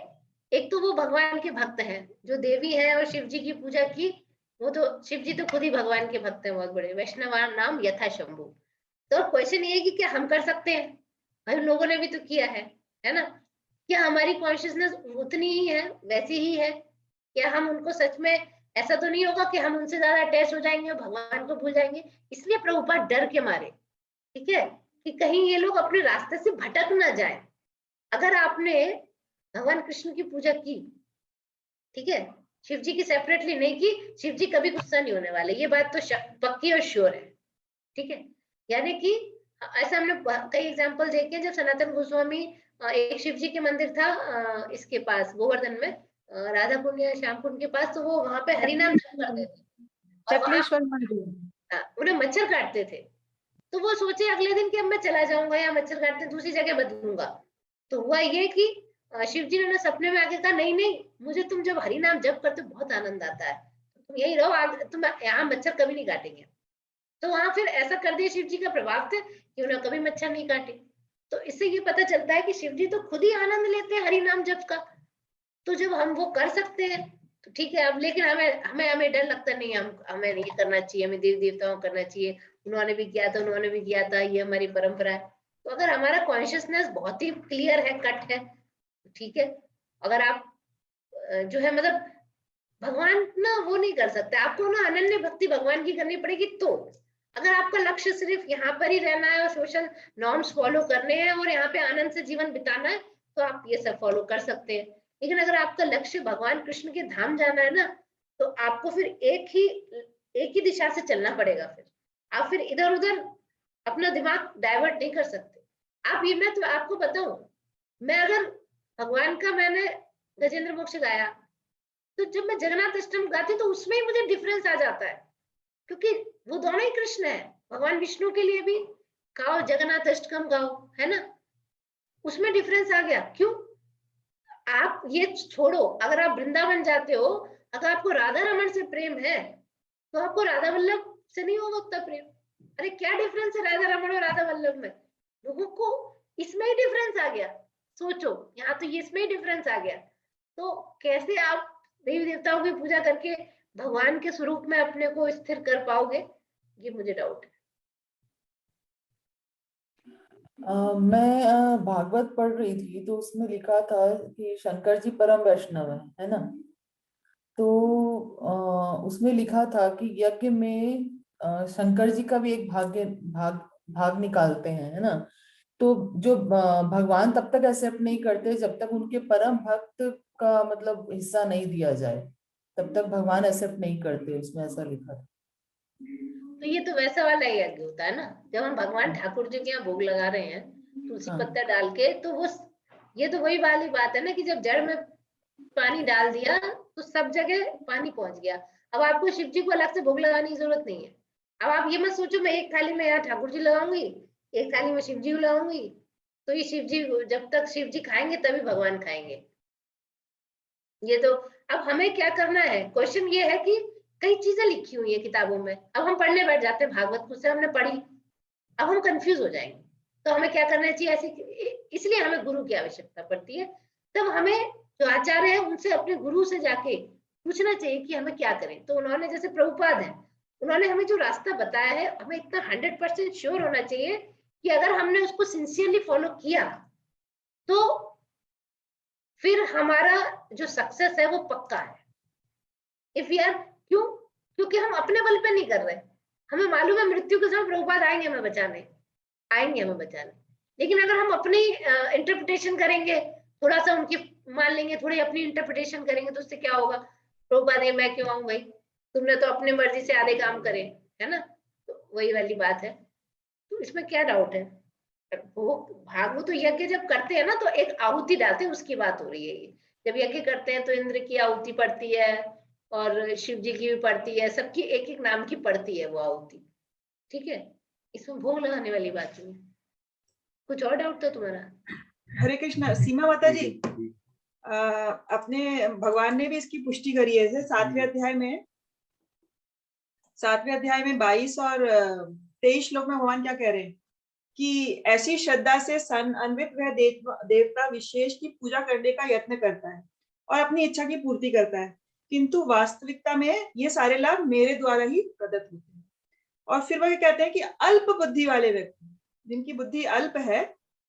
Speaker 1: एक तो वो भगवान के भक्त हैं जो देवी है और शिव जी की पूजा की, वो तो शिव जी तो खुद ही भगवान के भक्त हैं, बहुत बड़े वैष्णव नाम यथा शंभु। तो क्वेश्चन ये है कि क्या हम कर सकते हैं? भाई लोगों ने भी तो किया है ना। क्या हमारी कॉन्शियसनेस उतनी ही है, वैसी ही है? क्या हम उनको सच में, ऐसा तो नहीं होगा कि हम उनसे ज्यादा अटैच हो जाएंगे और भगवान को भूल जाएंगे? इसलिए प्रभुपाद डर के मारे, ठीक है, कि कहीं ये लोग अपने रास्ते से भटक ना जाए। अगर आपने भगवान कृष्ण की पूजा की, ठीक है, शिव जी की सेपरेटली नहीं की, शिव जी कभी गुस्सा नहीं होने वाले, ये बात तो पक्की और श्योर है, ठीक है। यानी कि ऐसा हमने कई एग्जांपल देखे हैं। जब सनातन गोस्वामी, एक शिव जी के मंदिर था इसके पास गोवर्धन में, राधा कुंड या श्याम कुंड के पास, तो वो वहां पे हरिनाम जप करते थे, और वहां
Speaker 2: चक्लेश्वर मंदिर।
Speaker 1: उन्हें मच्छर काटते थे। तो वो सोचे अगले दिन कि अब मैं चला जाऊंगा, या मच्छर काटते दूसरी जगह बदलूंगा। तो हुआ ये कि शिव जी ने सपने में आके कहा, नहीं नहीं, मुझे तुम जब हरि नाम जप करते हो बहुत आनंद आता है, तुम यही रहो, तुम यहाँ मच्छर कभी नहीं काटेंगे। तो वहां फिर ऐसा कर दिया, शिव जी का प्रभाव थे कि उन्हें कभी मच्छर नहीं काटे। तो इससे ये पता चलता है कि शिव जी तो खुद ही आनंद लेते हैं हरि नाम जप का। तो जब हम वो कर सकते हैं तो ठीक है। अब लेकिन हमें हमें हमें डर लगता नहीं, हम हमें ये करना चाहिए, हमें देवी देवताओं करना चाहिए, उन्होंने भी किया था, उन्होंने भी किया था, ये हमारी परंपरा है। तो अगर हमारा कॉन्शियसनेस बहुत ही क्लियर है, कट है, ठीक है। अगर आप जो है मतलब भगवान ना वो नहीं कर सकते, आपको ना अनन्य भक्ति भगवान की करनी पड़ेगी। तो अगर आपका लक्ष्य सिर्फ यहाँ पर ही रहना है और सोशल नॉर्म्स फॉलो करने हैं और यहाँ पे आनंद से जीवन बिताना है, तो आप ये सब फॉलो कर सकते हैं। लेकिन अगर आपका लक्ष्य भगवान कृष्ण के धाम जाना है ना, तो आपको फिर एक ही दिशा से चलना पड़ेगा। फिर आप फिर इधर उधर अपना दिमाग डाइवर्ट नहीं कर सकते। आप ये, मैं तो आपको बताऊं, मैं अगर भगवान का मैंने गजेंद्र मोक्ष गाया, तो जब मैं जगन्नाथ अष्टम गाती तो उसमें ही मुझे डिफरेंस आ जाता है, क्योंकि वो दोनों ही कृष्ण है। भगवान विष्णु के लिए भी गाओ जगन्नाथ अष्टकम गाओ, है ना, उसमें डिफरेंस आ गया। क्यों? आप ये छोड़ो, अगर आप वृंदावन जाते हो, अगर आपको राधा रमन से प्रेम है, तो आपको राधा वल्लभ से नहीं होगा उतना प्रेम। अरे क्या डिफरेंस है राधा रमन और राधा वल्लभ में? लोगों को इसमें ही डिफरेंस आ गया। सोचो, यहाँ तो इसमें ही डिफरेंस आ गया। तो कैसे आप देवी देवताओं की पूजा करके भगवान के स्वरूप में अपने को स्थिर कर पाओगे, ये मुझे डाउट है।
Speaker 5: मैं भागवत पढ़ रही थी तो उसमें लिखा था कि शंकर जी परम वैष्णव है ना। तो उसमें लिखा था कि यज्ञ में शंकर जी का भी एक भाग निकालते हैं, है ना। तो जो भगवान तब तक एक्सेप्ट नहीं करते जब तक उनके परम भक्त का मतलब हिस्सा नहीं दिया जाए, तब तक भगवान एक्सेप्ट नहीं करते, उसमें ऐसा लिखा था।
Speaker 1: तो ये तो वैसा वाला यज्ञ होता है ना, जब हम भगवान ठाकुर जी के यहाँ भोग लगा रहे हैं तुलसी
Speaker 5: हाँ।
Speaker 1: पत्ता डाल के, तो वो ये तो वही वाली बात है ना कि जब जड़ में पानी डाल दिया तो सब जगह पानी पहुंच गया। अब आपको शिव जी को अलग से भोग लगाने की जरूरत नहीं है। अब आप ये मत सोचो मैं एक थाली में यहाँ ठाकुर जी लगाऊंगी, एक थाली में शिव जी लगाऊंगी, तो ये शिव जी जब तक शिव जी खाएंगे तभी भगवान खाएंगे। ये तो अब हमें क्या करना है, क्वेश्चन ये है कि कई चीजें लिखी हुई है किताबों में, अब हम पढ़ने बैठ जाते हैं भागवत, खुद से हमने पढ़ी, अब हम कंफ्यूज हो जाएंगे। तो हमें क्या करना चाहिए, ऐसी इसलिए हमें गुरु की आवश्यकता पड़ती है। तब हमें जो आचार्य है उनसे, अपने गुरु से जाके पूछना चाहिए कि हमें क्या करें। तो उन्होंने, जैसे प्रभुपाद है, उन्होंने हमें जो रास्ता बताया है, हमें इतना 100% श्योर होना चाहिए कि अगर हमने उसको सिंसियरली फॉलो किया तो फिर हमारा जो सक्सेस है वो पक्का है। इफ वी आर, क्यों? क्योंकि हम अपने बल पे नहीं कर रहे, हमें मालूम है मृत्यु के समय प्रभुपाद आएंगे हमें बचाने, लेकिन अगर हम अपनी इंटरप्रिटेशन करेंगे, थोड़ा सा उनकी मान लेंगे, थोड़ी अपनी इंटरप्रिटेशन करेंगे, तो उससे क्या होगा, प्रभुपाद ये मैं क्यों आऊं भाई, तुमने तो अपनी मर्जी से आधे काम करे, है ना। तो वही वाली बात है, तो इसमें क्या डाउट है। वो भागवत तो यज्ञ जब करते हैं ना तो एक आहुति डालते हैं, उसकी बात हो रही है ये। जब यज्ञ करते हैं तो इंद्र की आहुति पड़ती है और शिव जी की भी पड़ती है, सबकी एक एक नाम की पड़ती है वो आहुति, ठीक है। इसमें भोग लगाने वाली बात नहीं। कुछ और डाउट था तुम्हारा?
Speaker 4: हरे कृष्णा। सीमा माता जी, अपने भगवान ने भी इसकी पुष्टि करी है, जैसे 7वें अध्याय में 22 और 23 श्लोक में भगवान क्या कह रहे हैं कि ऐसी श्रद्धा से सन अन्वित वह देवता विशेष की पूजा करने का यत्न करता है और अपनी इच्छा की पूर्ति करता है, किंतु वास्तविकता में ये सारे लाभ मेरे द्वारा ही प्रदत्त होते हैं। और फिर वह कहते हैं कि अल्प बुद्धि वाले व्यक्ति, जिनकी बुद्धि अल्प है,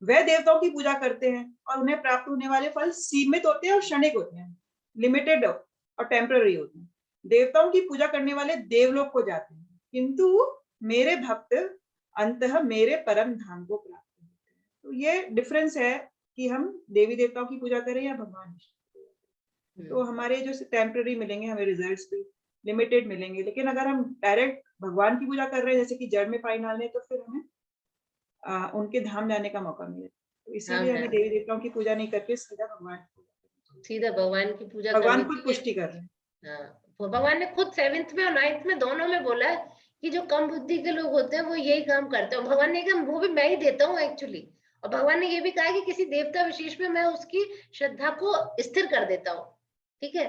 Speaker 4: वह देवताओं की पूजा करते हैं और उन्हें प्राप्त होने वाले फल सीमित होते हैं और क्षणिक होते हैं, लिमिटेड और टेम्पररी होते हैं। देवताओं की पूजा करने वाले देवलोक को जाते हैं, किंतु मेरे भक्त अंततः मेरे परम धाम को प्राप्त होते हैं। तो ये डिफरेंस है कि हम देवी देवताओं की पूजा करें या भगवान। तो हमारे जो टेम्पररी मिलेंगे हमें रिजल्ट्स भी लिमिटेड मिलेंगे, लेकिन अगर हम डायरेक्ट भगवान की पूजा कर रहे हैं, जैसे कि जड़ में पानी डालने, तो फिर हमें उनके धाम जाने का मौका मिले। तो इसीलिए हमें देवी देवताओं की पूजा नहीं करके सीधा भगवान
Speaker 1: की पूजा
Speaker 4: भगवान खुद पुष्टि कर रहे हैं।
Speaker 1: हाँ, भगवान ने खुद 7th में और 9th में दोनों में बोला है कि जो कम बुद्धि के लोग होते हैं वो यही काम करते हैं। भगवान ने कहा वो भी मैं ही देता हूँ एक्चुअली। और भगवान ने ये भी कहा कि किसी देवता विशेष में मैं उसकी श्रद्धा को स्थिर कर देता हूँ, ठीक है।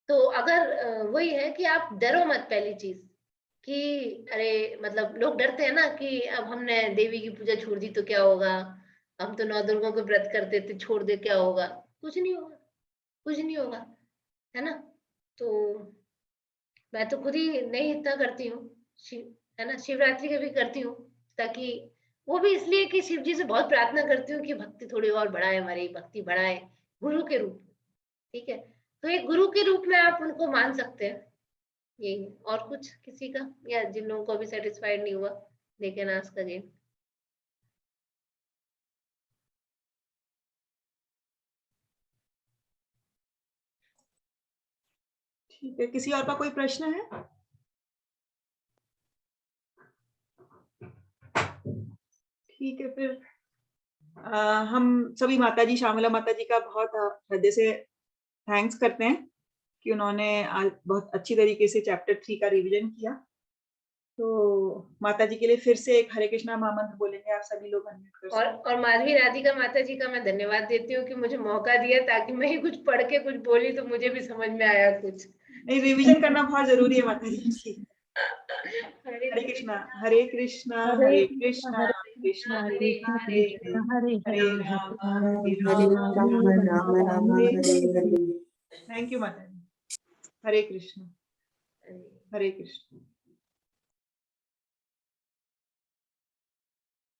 Speaker 1: तो अगर वही है कि आप डरो मत, पहली चीज कि अरे मतलब लोग डरते हैं ना कि अब हमने देवी की पूजा छोड़ दी तो क्या होगा, हम तो 9 दुर्गों को व्रत करते थे, छोड़ दे क्या होगा। कुछ नहीं होगा, कुछ नहीं होगा, है ना। तो मैं तो खुद ही नहीं इतना करती हूँ, है ना, शिवरात्रि का भी करती हूँ, ताकि वो भी इसलिए कि शिव जी से बहुत प्रार्थना करती हूँ कि भक्ति थोड़ी और बढ़ाए, हमारी भक्ति बढ़ाए गुरु के रूप में, ठीक है। तो एक गुरु के रूप में आप उनको मान सकते हैं, यही। और कुछ किसी का, या जिन लोगों को अभी सेटिस्फाइड नहीं हुआ लेकिन आज का गेम।
Speaker 4: ठीक है, किसी और का कोई प्रश्न है? ठीक है, फिर हम सभी माताजी, श्यामला माताजी का बहुत हृदय से थैंक्स करते हैं कि उन्होंने आज बहुत अच्छी तरीके से चैप्टर 3 का रिवीजन किया। तो माताजी के लिए फिर से एक हरे कृष्णा महामंत्र बोलेंगे, आप सभी लोग अनम्यूट कर सकते हैं।
Speaker 1: और माधवी राधिका माताजी का मैं धन्यवाद देती हूँ कि मुझे मौका दिया, ताकि मैं ही कुछ पढ़ के कुछ बोली तो मुझे भी समझ में आया कुछ।
Speaker 4: नहीं, रिवीजन करना बहुत जरूरी है माताजी जी। हरे कृष्णा हरे कृष्णा हरे कृष्णा कृष्णा कृष्णा हरे हरे हरे राम हरे राम। थैंक यू माताजी। हरे कृष्णा हरे कृष्णा।